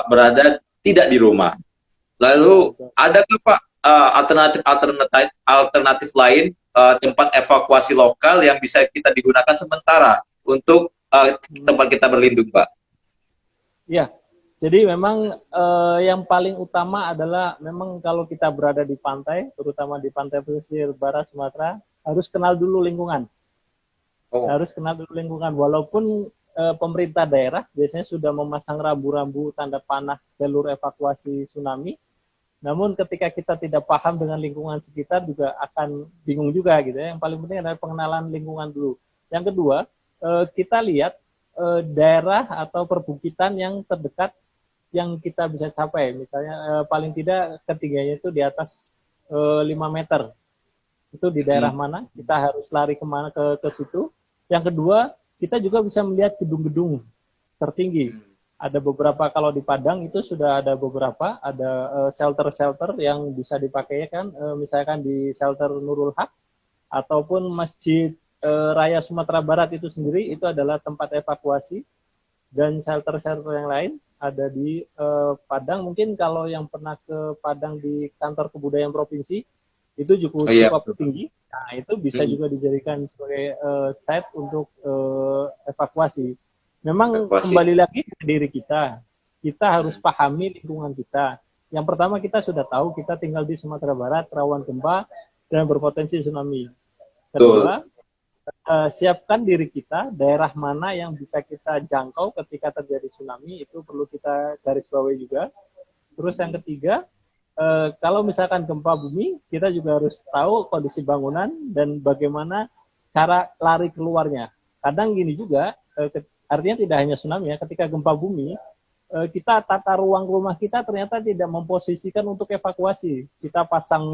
berada tidak di rumah. Lalu adakah Pak alternatif lain tempat evakuasi lokal yang bisa kita digunakan sementara untuk tempat kita berlindung Pak? Ya, jadi memang yang paling utama adalah memang kalau kita berada di pantai, terutama di pantai pesisir barat Sumatera, harus kenal dulu lingkungan. Harus kenal dulu lingkungan. Walaupun pemerintah daerah biasanya sudah memasang rambu-rambu tanda panah jalur evakuasi tsunami, namun ketika kita tidak paham dengan lingkungan sekitar juga akan bingung juga gitu ya. Yang paling penting adalah pengenalan lingkungan dulu. Yang kedua, kita lihat daerah atau perbukitan yang terdekat yang kita bisa capai, misalnya paling tidak ketinggiannya itu di atas 5 meter. Itu di daerah mana? Kita harus lari kemana ke situ. Yang kedua, kita juga bisa melihat gedung-gedung tertinggi. Ada beberapa, kalau di Padang itu sudah ada beberapa, ada shelter-shelter yang bisa dipakai kan, misalkan di shelter Nurul Haq, ataupun Masjid Raya Sumatera Barat itu sendiri, itu adalah tempat evakuasi, dan shelter-shelter yang lain ada di Padang. Mungkin kalau yang pernah ke Padang di kantor kebudayaan provinsi itu cukup tinggi. Nah, itu bisa juga dijadikan sebagai site untuk evakuasi. Memang kembali lagi ke diri kita. Kita harus pahami lingkungan kita. Yang pertama, kita sudah tahu kita tinggal di Sumatera Barat, rawan gempa dan berpotensi tsunami. Kedua, siapkan diri kita, daerah mana yang bisa kita jangkau ketika terjadi tsunami, itu perlu kita garis bawahi juga. Terus yang ketiga, kalau misalkan gempa bumi, kita juga harus tahu kondisi bangunan dan bagaimana cara lari keluarnya. Kadang gini juga, artinya tidak hanya tsunami ya, ketika gempa bumi, kita tata ruang rumah kita ternyata tidak memposisikan untuk evakuasi. Kita pasang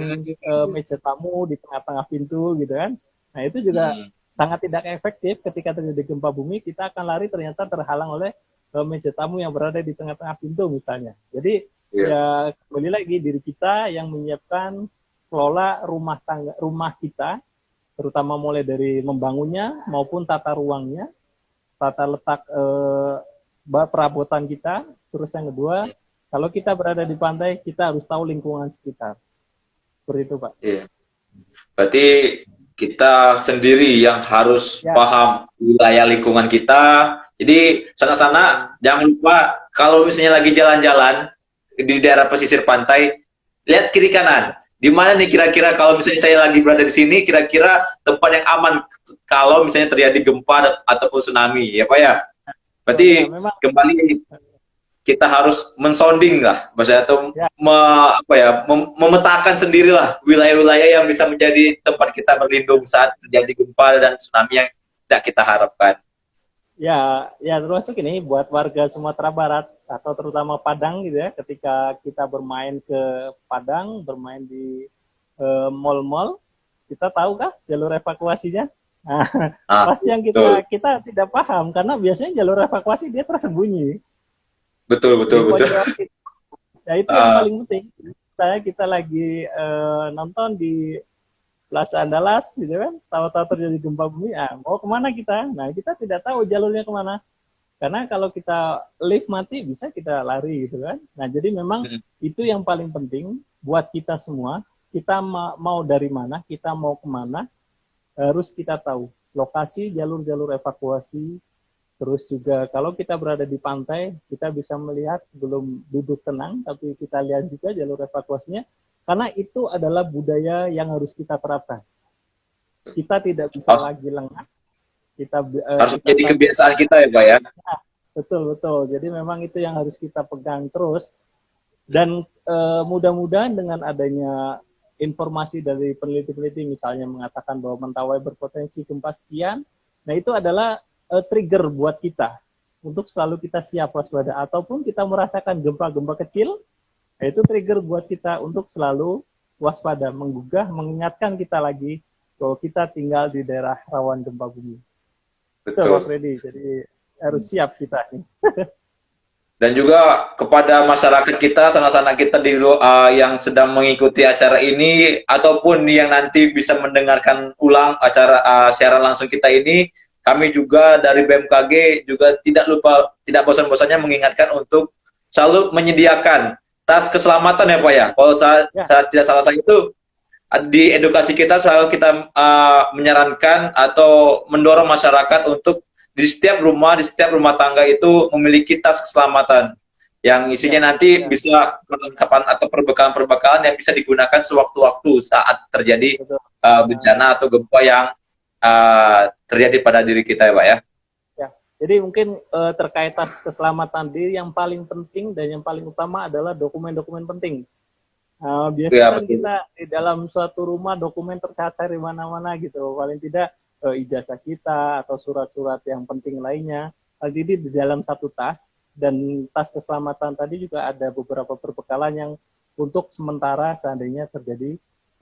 meja tamu di tengah-tengah pintu gitu kan. Nah itu juga sangat tidak efektif. Ketika terjadi gempa bumi, kita akan lari ternyata terhalang oleh meja tamu yang berada di tengah-tengah pintu misalnya. Jadi ya kembali lagi diri kita yang menyiapkan kelola rumah kita, terutama mulai dari membangunnya maupun tata ruangnya, tata letak perabotan kita. Terus yang kedua, kalau kita berada di pantai, kita harus tahu lingkungan sekitar. Seperti itu Pak. Iya. Berarti kita sendiri yang harus paham wilayah lingkungan kita. Jadi sana-sana jangan lupa kalau misalnya lagi jalan-jalan di daerah pesisir pantai, lihat kiri kanan. Di mana nih kira-kira kalau misalnya saya lagi berada di sini, kira-kira tempat yang aman kalau misalnya terjadi gempa ataupun tsunami, ya Pak ya? Oh ya, Berarti memang kembali kita harus mensounding lah, bahasa atau ya, memetakan sendirilah wilayah-wilayah yang bisa menjadi tempat kita berlindung saat terjadi gempa dan tsunami yang tidak kita harapkan. ya termasuk ini buat warga Sumatera Barat atau terutama Padang gitu ya, ketika kita bermain ke Padang, bermain di mall-mall, kita tahu kah jalur evakuasinya? Nah, Ah, pasti yang betul, kita tidak paham karena biasanya jalur evakuasi dia tersembunyi betul, di betul, betul. pojok. Ya itu yang Ah, paling penting. Kita lagi nonton di Plaza Andalas gitu kan, tahu-tahu terjadi gempa bumi, mau kemana kita? Nah kita tidak tahu jalurnya kemana. Karena kalau kita lift mati bisa kita lari gitu kan. Nah jadi memang mm, itu yang paling penting buat kita semua. Kita mau dari mana, kita mau kemana, harus kita tahu lokasi jalur-jalur evakuasi. Terus juga kalau kita berada di pantai, kita bisa melihat sebelum duduk tenang, tapi kita lihat juga jalur evakuasinya, karena itu adalah budaya yang harus kita terapkan. Kita tidak bisa harus, lagi lengah, harus kita menjadi sampai kebiasaan kita ya Pak ya. betul betul. Jadi memang itu yang harus kita pegang terus. Dan mudah-mudahan dengan adanya informasi dari peneliti-peneliti misalnya mengatakan bahwa Mentawai berpotensi gempa sekian, nah itu adalah trigger buat kita untuk selalu kita siap waspada. Ataupun kita merasakan gempa-gempa kecil, nah itu trigger buat kita untuk selalu waspada, menggugah, mengingatkan kita lagi bahwa kita tinggal di daerah rawan gempa bumi. Itu Pak Betul. Freddy, jadi harus siap kita nih. Dan juga kepada masyarakat kita, sanak-sanak kita yang sedang mengikuti acara ini ataupun yang nanti bisa mendengarkan ulang acara siaran langsung kita ini, kami juga dari BMKG juga tidak bosan-bosannya mengingatkan untuk selalu menyediakan tas keselamatan ya Pak ya. Kalau Ya, saya tidak salah saya itu di edukasi kita selalu kita menyarankan atau mendorong masyarakat untuk di setiap rumah tangga itu memiliki tas keselamatan yang ya, isinya nanti ya, bisa perlengkapan atau perbekalan-perbekalan yang bisa digunakan sewaktu-waktu saat terjadi betul. Nah, bencana atau gempa yang terjadi pada diri kita ya Pak ya. ya. Jadi mungkin terkait tas keselamatan diri yang paling penting dan yang paling utama adalah dokumen-dokumen penting. Biasanya Ya kan betul. kita di dalam suatu rumah dokumen tercacar di mana-mana gitu. Paling tidak ijazah kita atau surat-surat yang penting lainnya. Jadi di dalam satu tas, dan tas keselamatan tadi juga ada beberapa perbekalan yang untuk sementara seandainya terjadi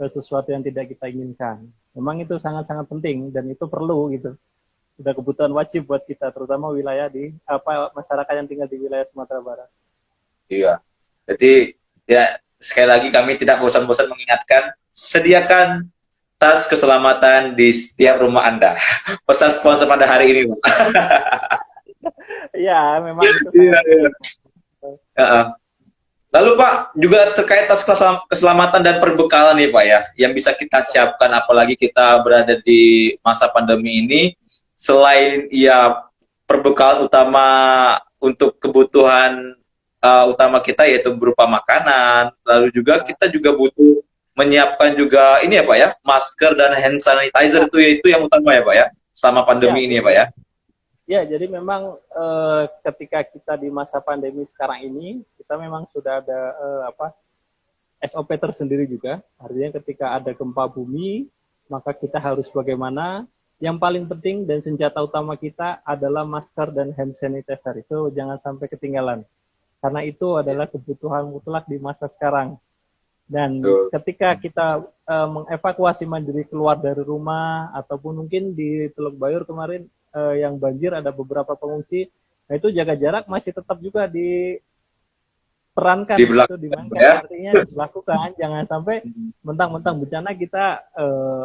sesuatu yang tidak kita inginkan. Memang itu sangat-sangat penting dan itu perlu gitu. Sudah kebutuhan wajib buat kita, terutama wilayah di masyarakat yang tinggal di wilayah Sumatera Barat. Iya. Jadi ya sekali lagi kami tidak bosan-bosan mengingatkan, sediakan tas keselamatan di setiap rumah Anda. Pesan sponsor pada hari ini, Pak. Iya, memang itu Iya, sangat iya. penting. Heeh. Lalu Pak, juga terkait tas keselamatan dan perbekalan nih Pak ya, yang bisa kita siapkan apalagi kita berada di masa pandemi ini, selain ya perbekalan utama untuk kebutuhan utama kita yaitu berupa makanan, lalu juga kita juga butuh menyiapkan juga ini ya Pak ya, masker dan hand sanitizer itu yang utama ya Pak ya, selama Ya, pandemi ini ya Pak ya. ya, jadi memang ketika kita di masa pandemi sekarang ini, kita memang sudah ada SOP tersendiri juga. Artinya ketika ada gempa bumi, maka kita harus bagaimana. Yang paling penting dan senjata utama kita adalah masker dan hand sanitizer. Itu jangan sampai ketinggalan. Karena itu adalah kebutuhan mutlak di masa sekarang. Dan Betul. ketika kita mengevakuasi mandiri keluar dari rumah, ataupun mungkin di Teluk Bayur kemarin yang banjir ada beberapa pengungsi, nah itu jaga jarak masih tetap juga diperankan Di gitu, belakang dimainkan, ya. artinya dilakukan. Jangan sampai mentang-mentang bencana kita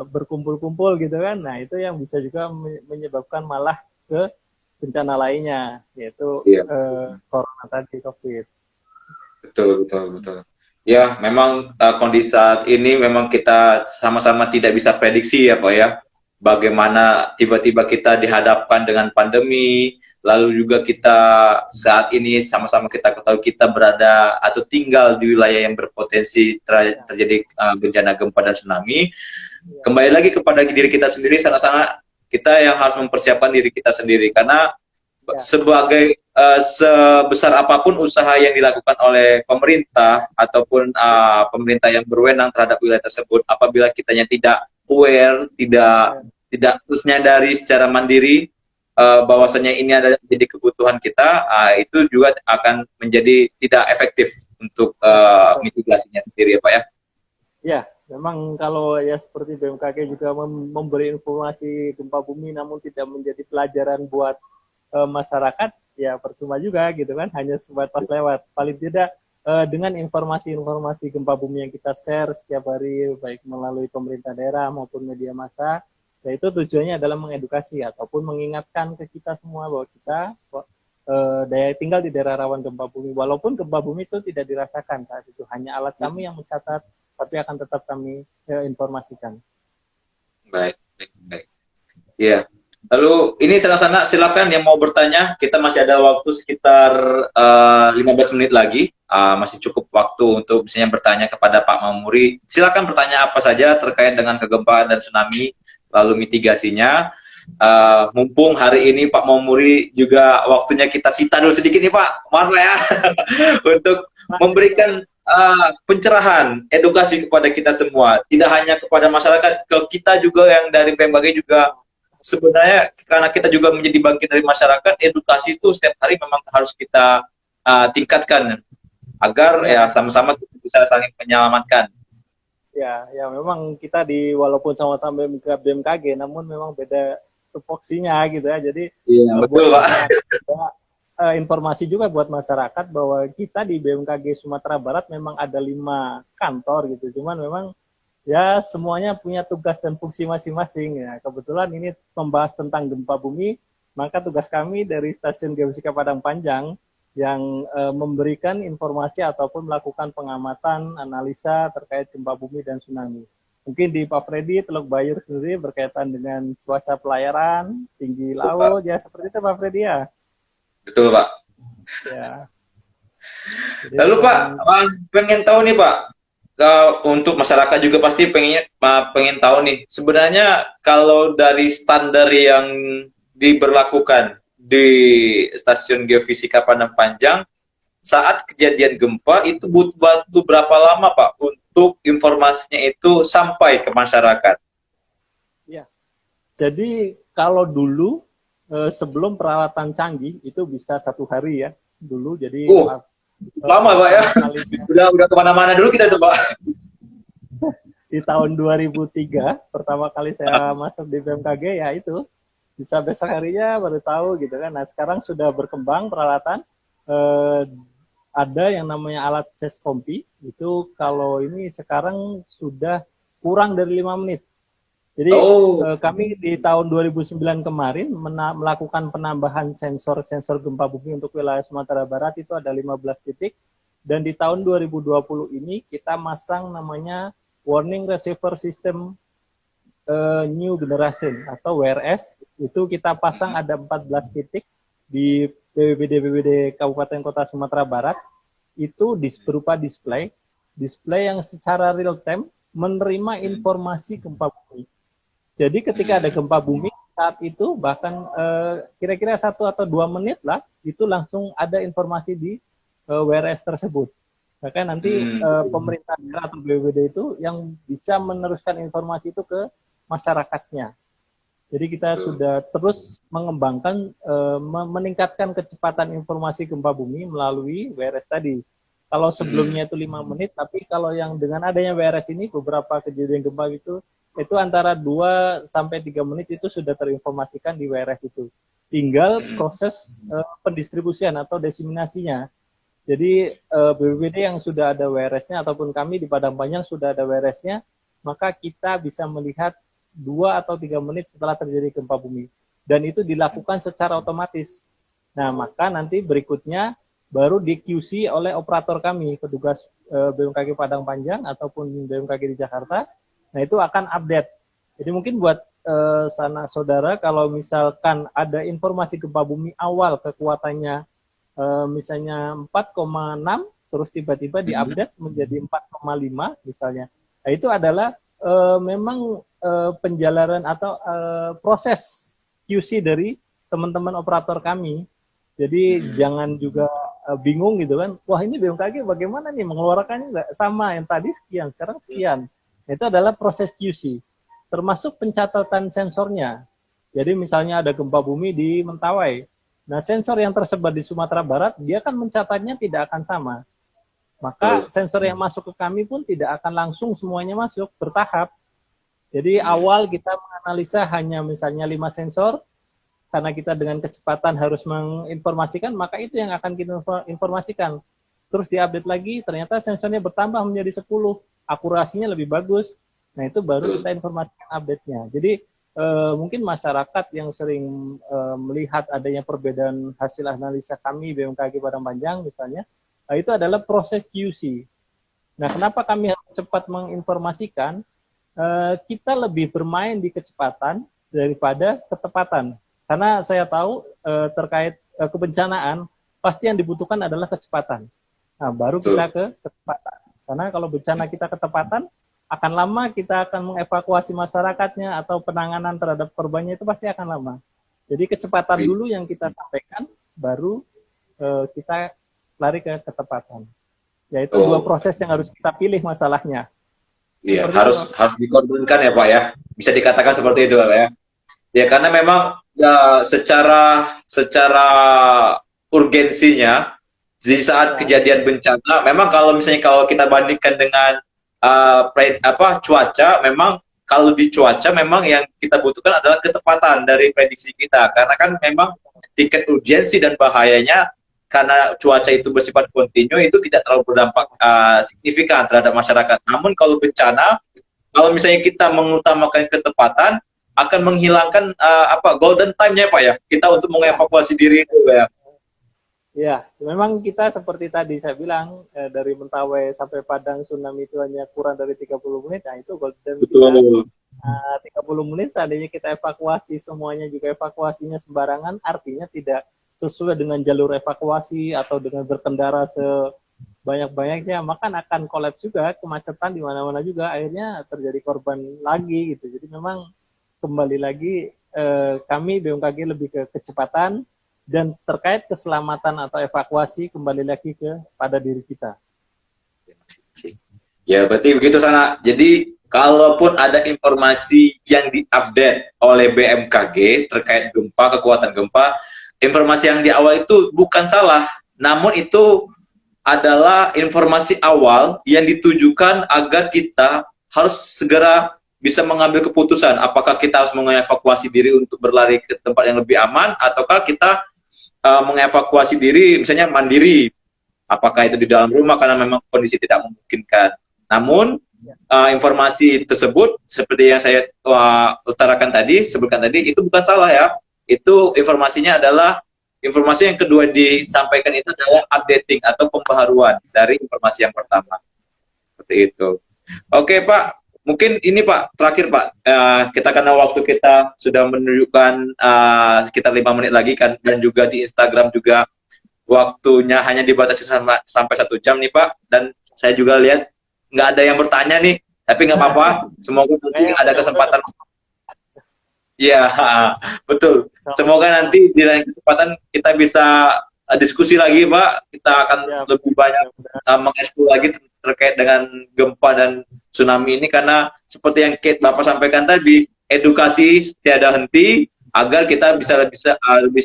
berkumpul-kumpul gitu kan. Nah itu yang bisa juga menyebabkan malah ke bencana lainnya, yaitu Iya. corona tadi, COVID. Betul, betul, betul. Ya, memang kondisi saat ini memang kita sama-sama tidak bisa prediksi ya, Pak ya. bagaimana tiba-tiba kita dihadapkan dengan pandemi, lalu juga kita saat ini sama-sama kita ketahui kita berada atau tinggal di wilayah yang berpotensi terjadi bencana gempa dan tsunami. Kembali lagi kepada diri kita sendiri, sana-sana kita yang harus mempersiapkan diri kita sendiri, karena sebagai sebesar apapun usaha yang dilakukan oleh pemerintah ataupun pemerintah yang berwenang terhadap wilayah tersebut, apabila kitanya tidak aware, tidak terus nyadari secara mandiri bahwasanya ini ada jadi kebutuhan kita, itu juga akan menjadi tidak efektif untuk mitigasinya sendiri ya Pak ya. Ya, memang kalau ya seperti BMKG juga memberi informasi gempa bumi namun tidak menjadi pelajaran buat masyarakat, ya percuma juga gitu kan, hanya sebatas lewat. Paling tidak dengan informasi-informasi gempa bumi yang kita share setiap hari, baik melalui pemerintah daerah maupun media massa, ya itu tujuannya adalah mengedukasi ataupun mengingatkan ke kita semua bahwa kita tinggal di daerah rawan gempa bumi, walaupun gempa bumi itu tidak dirasakan saat itu, hanya alat kami yang mencatat, tapi akan tetap kami informasikan. Baik, baik, baik. Iya. Lalu ini sana-sana silakan yang mau bertanya, kita masih ada waktu sekitar 15 menit lagi, masih cukup waktu untuk misalnya bertanya kepada Pak Mamuri. Silakan bertanya apa saja terkait dengan kegempaan dan tsunami, lalu mitigasinya. Mumpung hari ini Pak Mamuri juga waktunya kita sita dulu sedikit nih Pak, mohon ya, untuk memberikan pencerahan, edukasi kepada kita semua, tidak hanya kepada masyarakat, ke kita juga yang dari BMKG juga. Sebenarnya karena kita juga menjadi bagian dari masyarakat, edukasi itu setiap hari memang harus kita tingkatkan agar ya sama-sama bisa saling menyelamatkan. Ya memang kita walaupun sama-sama BMKG, namun memang beda tupoksinya gitu ya. Jadi betul Pak. Informasi juga buat masyarakat bahwa kita di BMKG Sumatera Barat memang ada 5 kantor gitu. Cuman memang ya semuanya punya tugas dan fungsi masing-masing ya. Kebetulan ini membahas tentang gempa bumi, maka tugas kami dari Stasiun Geofisika Padang Panjang yang memberikan informasi ataupun melakukan pengamatan, analisa terkait gempa bumi dan tsunami. Mungkin di Pak Freddy, Teluk Bayur sendiri berkaitan dengan cuaca pelayaran, tinggi laut, ya seperti itu Pak Freddy ya. Betul Pak. Ya. Jadi, lalu Pak, pengen tahu nih Pak, untuk masyarakat juga pasti pengen tahu nih, sebenarnya kalau dari standar yang diberlakukan di Stasiun Geofisika Padang Panjang saat kejadian gempa itu butuh waktu berapa lama Pak untuk informasinya itu sampai ke masyarakat? Ya, jadi kalau dulu sebelum peralatan canggih itu bisa 1 hari ya dulu. Jadi lama Pak ya. Udah kemana-mana dulu kita tuh Pak. Di tahun 2003 pertama kali saya masuk di BMKG, ya itu bisa besok harinya baru tahu gitu kan. Nah sekarang sudah berkembang peralatan, ada yang namanya alat SESCOMPI, itu kalau ini sekarang sudah kurang dari 5 menit. Jadi kami di tahun 2009 kemarin melakukan penambahan sensor gempa bumi untuk wilayah Sumatera Barat, itu ada 15 titik. Dan di tahun 2020 ini kita masang namanya Warning Receiver System New Generation atau WRS. Itu kita pasang ada 14 titik di BPBD Kabupaten Kota Sumatera Barat. Itu berupa display yang secara real time menerima informasi gempa bumi. Jadi ketika ada gempa bumi saat itu bahkan kira-kira 1 atau 2 menit lah itu langsung ada informasi di WRS tersebut. Bahkan nanti pemerintah daerah atau BPBD itu yang bisa meneruskan informasi itu ke masyarakatnya. Jadi kita sudah terus mengembangkan, meningkatkan kecepatan informasi gempa bumi melalui WRS tadi. Kalau sebelumnya itu 5 menit, tapi kalau yang dengan adanya WRS ini beberapa kejadian gempa itu antara 2 sampai 3 menit itu sudah terinformasikan di WRS itu. Tinggal proses pendistribusian atau diseminasinya. Jadi BPBD yang sudah ada WRS-nya ataupun kami di Padang Panjang sudah ada WRS-nya, maka kita bisa melihat 2 atau 3 menit setelah terjadi gempa bumi. Dan itu dilakukan secara otomatis. Nah, maka nanti berikutnya baru di QC oleh operator kami, petugas BMKG Padang Panjang ataupun BMKG di Jakarta. Nah, itu akan update. Jadi mungkin buat sanak saudara, kalau misalkan ada informasi gempa bumi awal kekuatannya misalnya 4,6, terus tiba-tiba diupdate menjadi 4,5 misalnya. Nah, itu adalah memang penjalanan atau proses QC dari teman-teman operator kami. Jadi jangan juga bingung gitu kan, wah ini BMKG bagaimana nih mengeluarkannya nggak sama, yang tadi sekian, sekarang sekian. Itu adalah proses QC, termasuk pencatatan sensornya. Jadi misalnya ada gempa bumi di Mentawai, nah sensor yang tersebar di Sumatera Barat, dia kan mencatatnya tidak akan sama. Maka sensor yang masuk ke kami pun tidak akan langsung semuanya masuk, bertahap. Jadi awal kita menganalisa hanya misalnya 5 sensor, karena kita dengan kecepatan harus menginformasikan, maka itu yang akan kita informasikan. Terus diupdate lagi, ternyata sensornya bertambah menjadi 10, akurasinya lebih bagus. Nah, itu baru kita informasikan update-nya. Jadi, mungkin masyarakat yang sering melihat adanya perbedaan hasil analisa kami, BMKG Padang Panjang misalnya, itu adalah proses QC. Nah, kenapa kami harus cepat menginformasikan? Kita lebih bermain di kecepatan daripada ketepatan. Karena saya tahu terkait kebencanaan, pasti yang dibutuhkan adalah kecepatan. Nah, baru kita ke ketepatan. Karena kalau bencana kita ketepatan, akan lama kita akan mengevakuasi masyarakatnya atau penanganan terhadap korbannya itu pasti akan lama. Jadi kecepatan dulu yang kita sampaikan, baru kita lari ke ketepatan. Yaitu dua proses yang harus kita pilih masalahnya. Iya, harus dikorbankan ya Pak ya. Bisa dikatakan seperti itu Pak ya. Ya karena memang ya, secara urgensinya di saat kejadian bencana, memang kalau kita bandingkan dengan cuaca, memang kalau di cuaca memang yang kita butuhkan adalah ketepatan dari prediksi kita, karena kan memang tingkat urgensi dan bahayanya karena cuaca itu bersifat kontinu itu tidak terlalu berdampak signifikan terhadap masyarakat. Namun kalau bencana, kalau misalnya kita mengutamakan ketepatan, akan menghilangkan golden time-nya Pak ya, kita untuk mengevakuasi diri itu ya. Ya, memang kita seperti tadi saya bilang, dari Mentawai sampai Padang tsunami itu hanya kurang dari 30 menit, nah itu golden Betul. Kita, 30 menit seandainya kita evakuasi semuanya juga evakuasinya sembarangan, artinya tidak sesuai dengan jalur evakuasi atau dengan berkendara sebanyak-banyaknya, maka akan kolaps juga, kemacetan di mana-mana juga, akhirnya terjadi korban lagi gitu. Jadi memang kembali lagi kami BMKG lebih ke kecepatan, dan terkait keselamatan atau evakuasi kembali lagi pada diri kita. Ya berarti begitu sana. Jadi kalaupun ada informasi yang diupdate oleh BMKG terkait gempa, kekuatan gempa, informasi yang di awal itu bukan salah, namun itu adalah informasi awal yang ditujukan agar kita harus segera bisa mengambil keputusan apakah kita harus mengevakuasi diri untuk berlari ke tempat yang lebih aman, ataukah kita mengevakuasi diri misalnya mandiri, apakah itu di dalam rumah karena memang kondisi tidak memungkinkan. Namun informasi tersebut seperti yang saya sebutkan tadi itu bukan salah ya, itu informasinya adalah informasi yang kedua disampaikan itu adalah updating atau pembaharuan dari informasi yang pertama, seperti itu. Oke Pak, mungkin ini Pak, terakhir Pak, kita karena waktu kita sudah menunjukkan sekitar 5 menit lagi kan, dan juga di Instagram juga waktunya hanya dibatasi sampai 1 jam nih Pak, dan saya juga lihat nggak ada yang bertanya nih, tapi nggak apa-apa, semoga nanti ada kesempatan. Iya, betul. Semoga nanti di lain kesempatan kita bisa diskusi lagi Pak, kita akan lebih banyak mengeksplor lagi terkait dengan gempa dan tsunami ini, karena seperti yang Bapak sampaikan tadi, edukasi tiada henti agar kita bisa lebih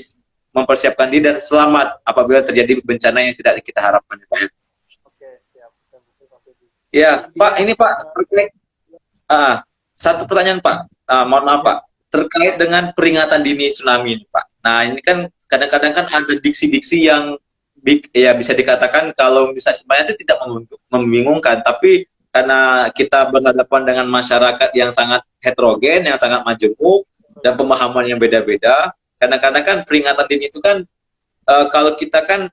mempersiapkan diri dan selamat apabila terjadi bencana yang tidak kita harapkan. Oke, siap. Ya, Pak, ini Pak, terkait satu pertanyaan Pak, mohon maaf Pak, terkait dengan peringatan dini tsunami ini Pak. Nah, ini kan kadang-kadang kan ada diksi-diksi yang ya bisa dikatakan kalau misalnya sebenarnya itu tidak membingungkan, tapi karena kita berhadapan dengan masyarakat yang sangat heterogen, yang sangat majemuk, dan pemahaman yang beda-beda, kadang-kadang kan peringatan dini itu kan kalau kita kan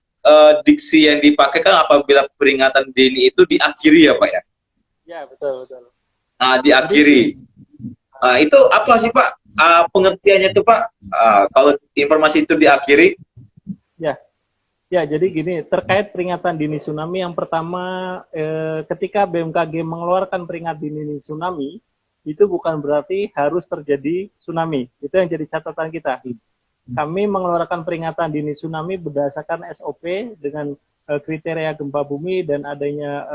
diksi yang dipakai kan apabila peringatan dini itu diakhiri ya Pak ya? Ya, betul. Nah, diakhiri. Itu apa sih Pak pengertiannya itu Pak? Kalau informasi itu diakhiri? Ya, ya, jadi gini, terkait peringatan dini tsunami, yang pertama, ketika BMKG mengeluarkan peringatan dini tsunami, itu bukan berarti harus terjadi tsunami. Itu yang jadi catatan kita. Kami mengeluarkan peringatan dini tsunami berdasarkan SOP dengan kriteria gempa bumi dan adanya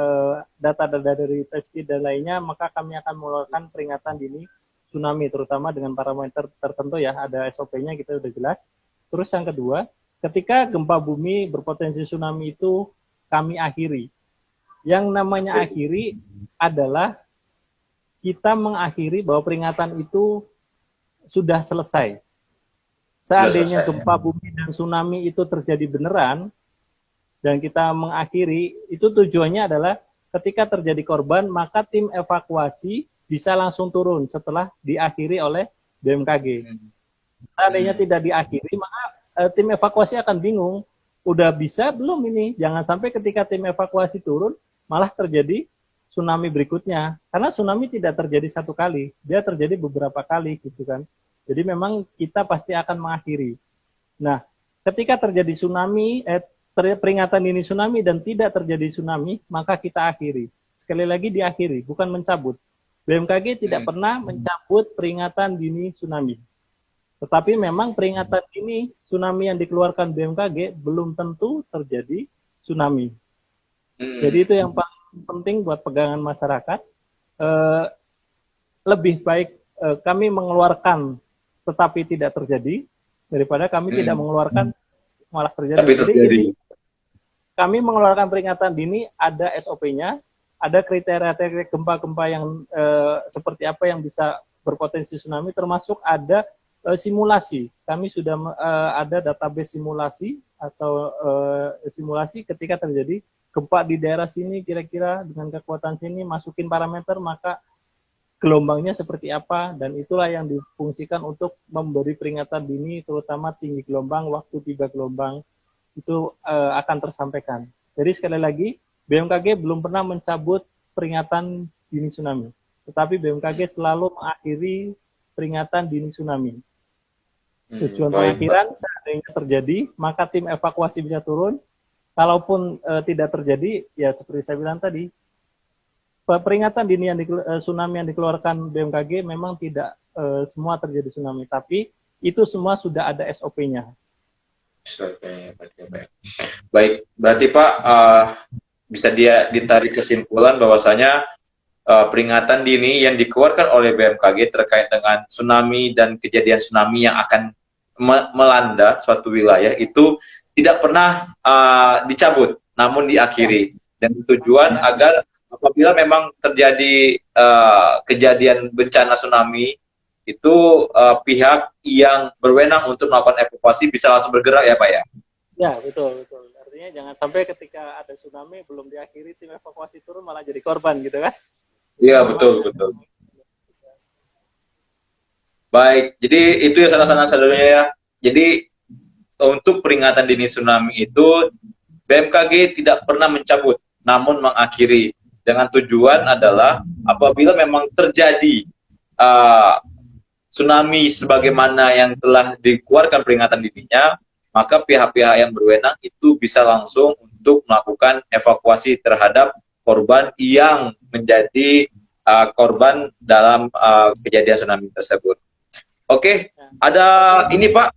data-data dari TESKI dan lainnya, maka kami akan mengeluarkan peringatan dini tsunami, terutama dengan parameter tertentu ya, ada SOP-nya, kita udah jelas. Terus yang kedua, ketika gempa bumi berpotensi tsunami itu kami akhiri. Yang namanya akhiri adalah kita mengakhiri bahwa peringatan itu sudah selesai. Seandainya gempa bumi dan tsunami itu terjadi beneran, dan kita mengakhiri, itu tujuannya adalah ketika terjadi korban, maka tim evakuasi bisa langsung turun setelah diakhiri oleh BMKG. Seandainya tidak diakhiri, maka tim evakuasi akan bingung, udah bisa belum ini? Jangan sampai ketika tim evakuasi turun, malah terjadi tsunami berikutnya. Karena tsunami tidak terjadi satu kali, dia terjadi beberapa kali gitu kan. Jadi memang kita pasti akan mengakhiri. Nah, ketika terjadi tsunami, peringatan dini tsunami dan tidak terjadi tsunami, maka kita akhiri. Sekali lagi diakhiri, bukan mencabut. BMKG tidak pernah mencabut peringatan dini tsunami. Tetapi memang peringatan ini tsunami yang dikeluarkan BMKG belum tentu terjadi tsunami. Jadi itu yang paling penting buat pegangan masyarakat. Lebih baik kami mengeluarkan tetapi tidak terjadi daripada kami tidak mengeluarkan malah terjadi. Tapi terjadi. Jadi kami mengeluarkan peringatan dini, ada SOP-nya, ada kriteria gempa-gempa yang seperti apa yang bisa berpotensi tsunami, termasuk ada simulasi. Kami sudah ada database simulasi atau simulasi ketika terjadi gempa di daerah sini, kira-kira dengan kekuatan sini, masukin parameter, maka gelombangnya seperti apa, dan itulah yang difungsikan untuk memberi peringatan dini, terutama tinggi gelombang, waktu tiba gelombang, itu akan tersampaikan. Jadi sekali lagi, BMKG belum pernah mencabut peringatan dini tsunami, tetapi BMKG selalu mengakhiri peringatan dini tsunami. Tujuan pengakhiran, seandainya terjadi, maka tim evakuasi bisa turun. Kalaupun tidak terjadi, ya seperti saya bilang tadi, peringatan dini tsunami yang dikeluarkan BMKG memang tidak semua terjadi tsunami, tapi itu semua sudah ada SOP-nya. Baik, berarti Pak bisa ditarik kesimpulan bahwasanya peringatan dini yang dikeluarkan oleh BMKG terkait dengan tsunami dan kejadian tsunami yang akan melanda suatu wilayah itu tidak pernah dicabut, namun diakhiri dengan tujuan agar apabila memang terjadi kejadian bencana tsunami itu pihak yang berwenang untuk melakukan evakuasi bisa langsung bergerak ya Pak ya? Ya, betul. Artinya jangan sampai ketika ada tsunami belum diakhiri tim evakuasi turun malah jadi korban gitu kan? Iya, betul. Baik, jadi itu ya sana-sana saudara ya. Jadi untuk peringatan dini tsunami itu BMKG tidak pernah mencabut, namun mengakhiri dengan tujuan adalah apabila memang terjadi tsunami sebagaimana yang telah dikeluarkan peringatan dininya, maka pihak-pihak yang berwenang itu bisa langsung untuk melakukan evakuasi terhadap korban yang menjadi korban dalam kejadian tsunami tersebut. Oke, ada ini Pak.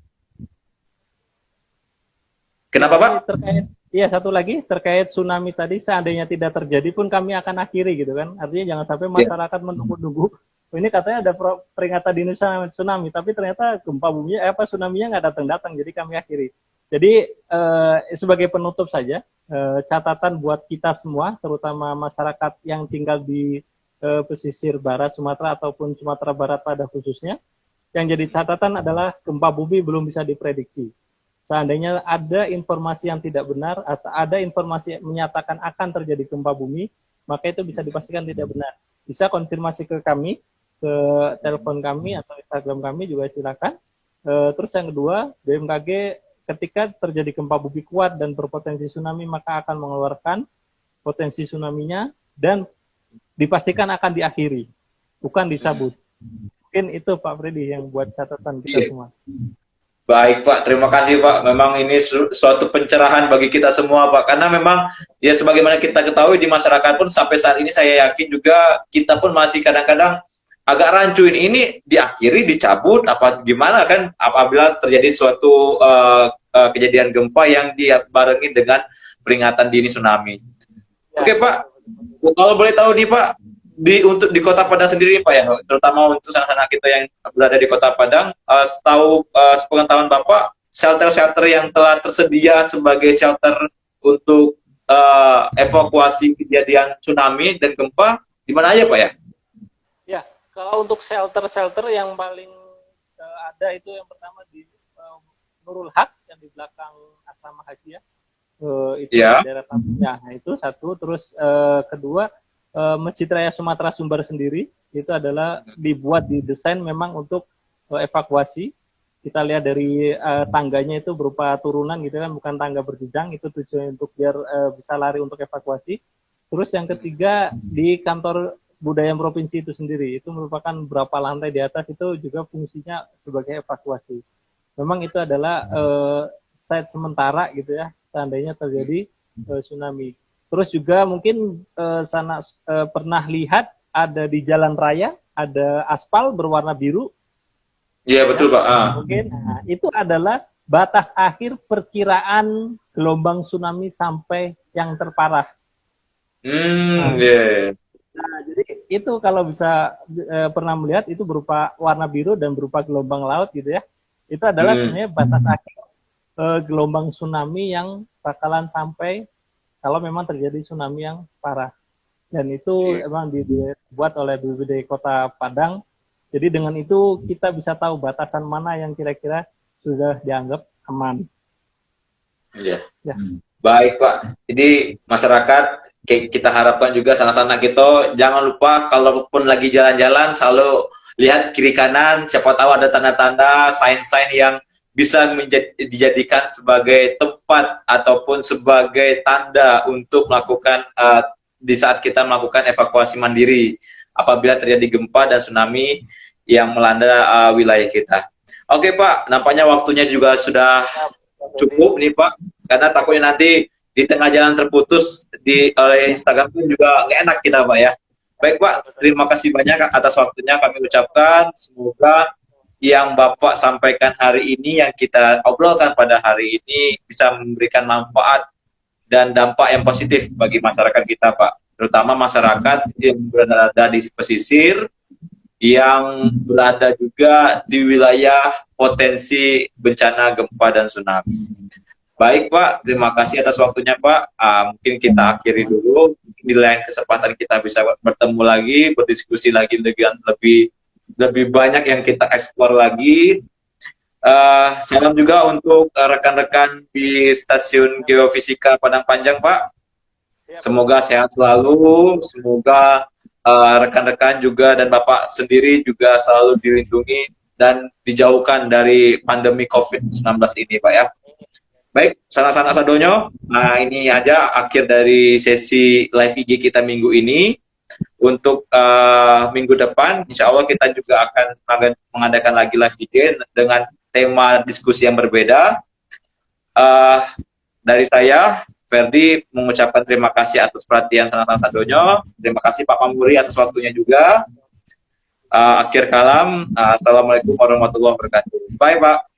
Kenapa Pak? Satu lagi terkait tsunami tadi, seandainya tidak terjadi pun kami akan akhiri gitu kan. Artinya jangan sampai masyarakat menunggu-nunggu. Ini katanya ada peringatan dini tsunami, tapi ternyata gempa bumi tsunami-nya nggak datang-datang, jadi kami akhiri. Jadi sebagai penutup saja, catatan buat kita semua, terutama masyarakat yang tinggal di pesisir barat Sumatera ataupun Sumatera Barat pada khususnya, yang jadi catatan adalah gempa bumi belum bisa diprediksi. Seandainya ada informasi yang tidak benar atau ada informasi yang menyatakan akan terjadi gempa bumi, maka itu bisa dipastikan tidak benar. Bisa konfirmasi ke kami, ke telepon kami atau Instagram kami juga silakan. Terus yang kedua, BMKG ketika terjadi gempa bumi kuat dan berpotensi tsunami, maka akan mengeluarkan potensi tsunami-nya dan dipastikan akan diakhiri, bukan dicabut. Mungkin itu Pak Freddy yang buat catatan kita Iya. semua. Baik Pak, terima kasih Pak. Memang ini suatu pencerahan bagi kita semua Pak. Karena memang ya sebagaimana kita ketahui di masyarakat pun sampai saat ini saya yakin juga kita pun masih kadang-kadang agak rancuin ini diakhiri, dicabut, apa gimana kan apabila terjadi suatu kejadian gempa yang dibarengi dengan peringatan dini tsunami. Ya, Oke Pak, kalau boleh tahu nih Pak, untuk di Kota Padang sendiri Pak ya, terutama untuk anak-anak kita yang berada di Kota Padang, setahu sepengetahuan Bapak, shelter-shelter yang telah tersedia sebagai shelter untuk evakuasi kejadian tsunami dan gempa, di mana aja Pak ya? ya. Kalau untuk shelter-shelter yang paling ada itu yang pertama di Nurul Haq yang di belakang asrama haji ya. Itu Ya. di daerah Tamunya. Nah, itu satu. Terus kedua, Masjid Raya Sumatera Sumbar sendiri itu adalah didesain memang untuk evakuasi. Kita lihat dari tangganya itu berupa turunan gitu kan, bukan tangga berjenjang. Itu tujuannya untuk biar bisa lari untuk evakuasi. Terus yang ketiga di kantor budaya provinsi itu sendiri, itu merupakan berapa lantai di atas, itu juga fungsinya sebagai evakuasi. Memang itu adalah site sementara gitu ya, seandainya terjadi tsunami. Terus juga mungkin sana pernah lihat ada di jalan raya ada aspal berwarna biru. Iya betul Ya, Pak. mungkin itu adalah batas akhir perkiraan gelombang tsunami sampai yang terparah. Iya. Nah, jadi itu kalau bisa pernah melihat itu berupa warna biru dan berupa gelombang laut gitu ya. Itu adalah sebenarnya batas akhir gelombang tsunami yang bakalan sampai kalau memang terjadi tsunami yang parah. Dan itu emang dibuat oleh BPBD Kota Padang. Jadi dengan itu kita bisa tahu batasan mana yang kira-kira sudah dianggap aman. Iya. Ya. Baik Pak. Jadi masyarakat kita harapkan juga sana-sana kita jangan lupa kalaupun lagi jalan-jalan selalu lihat kiri kanan, siapa tahu ada tanda-tanda, sign-sign yang bisa dijadikan sebagai tempat ataupun sebagai tanda untuk melakukan di saat kita melakukan evakuasi mandiri apabila terjadi gempa dan tsunami yang melanda wilayah kita. Oke Pak, nampaknya waktunya juga sudah cukup nih Pak, karena takutnya nanti di tengah jalan terputus oleh Instagram pun juga nggak enak kita Pak ya. Baik Pak, terima kasih banyak atas waktunya kami ucapkan. Semoga yang Bapak sampaikan hari ini, yang kita obrolkan pada hari ini bisa memberikan manfaat dan dampak yang positif bagi masyarakat kita Pak. Terutama masyarakat yang berada di pesisir, yang berada juga di wilayah potensi bencana gempa dan tsunami. Baik Pak, terima kasih atas waktunya Pak. Mungkin kita akhiri dulu. Di lain kesempatan kita bisa bertemu lagi, berdiskusi lagi dengan lebih banyak yang kita eksplor lagi. Salam juga untuk rekan-rekan di Stasiun Geofisika Padang Panjang Pak. Semoga sehat selalu, semoga rekan-rekan juga dan Bapak sendiri juga selalu dilindungi dan dijauhkan dari pandemi COVID-19 ini Pak ya. Baik, sana-sana sadonyo. Nah, ini aja akhir dari sesi live IG kita minggu ini. Untuk minggu depan, insya Allah kita juga akan mengadakan lagi live IG dengan tema diskusi yang berbeda. Dari saya, Ferdi, mengucapkan terima kasih atas perhatian sana-sana sadonyo. Terima kasih Pak Pamuri atas waktunya juga. Akhir kalam, Assalamualaikum warahmatullahi wabarakatuh. Bye Pak.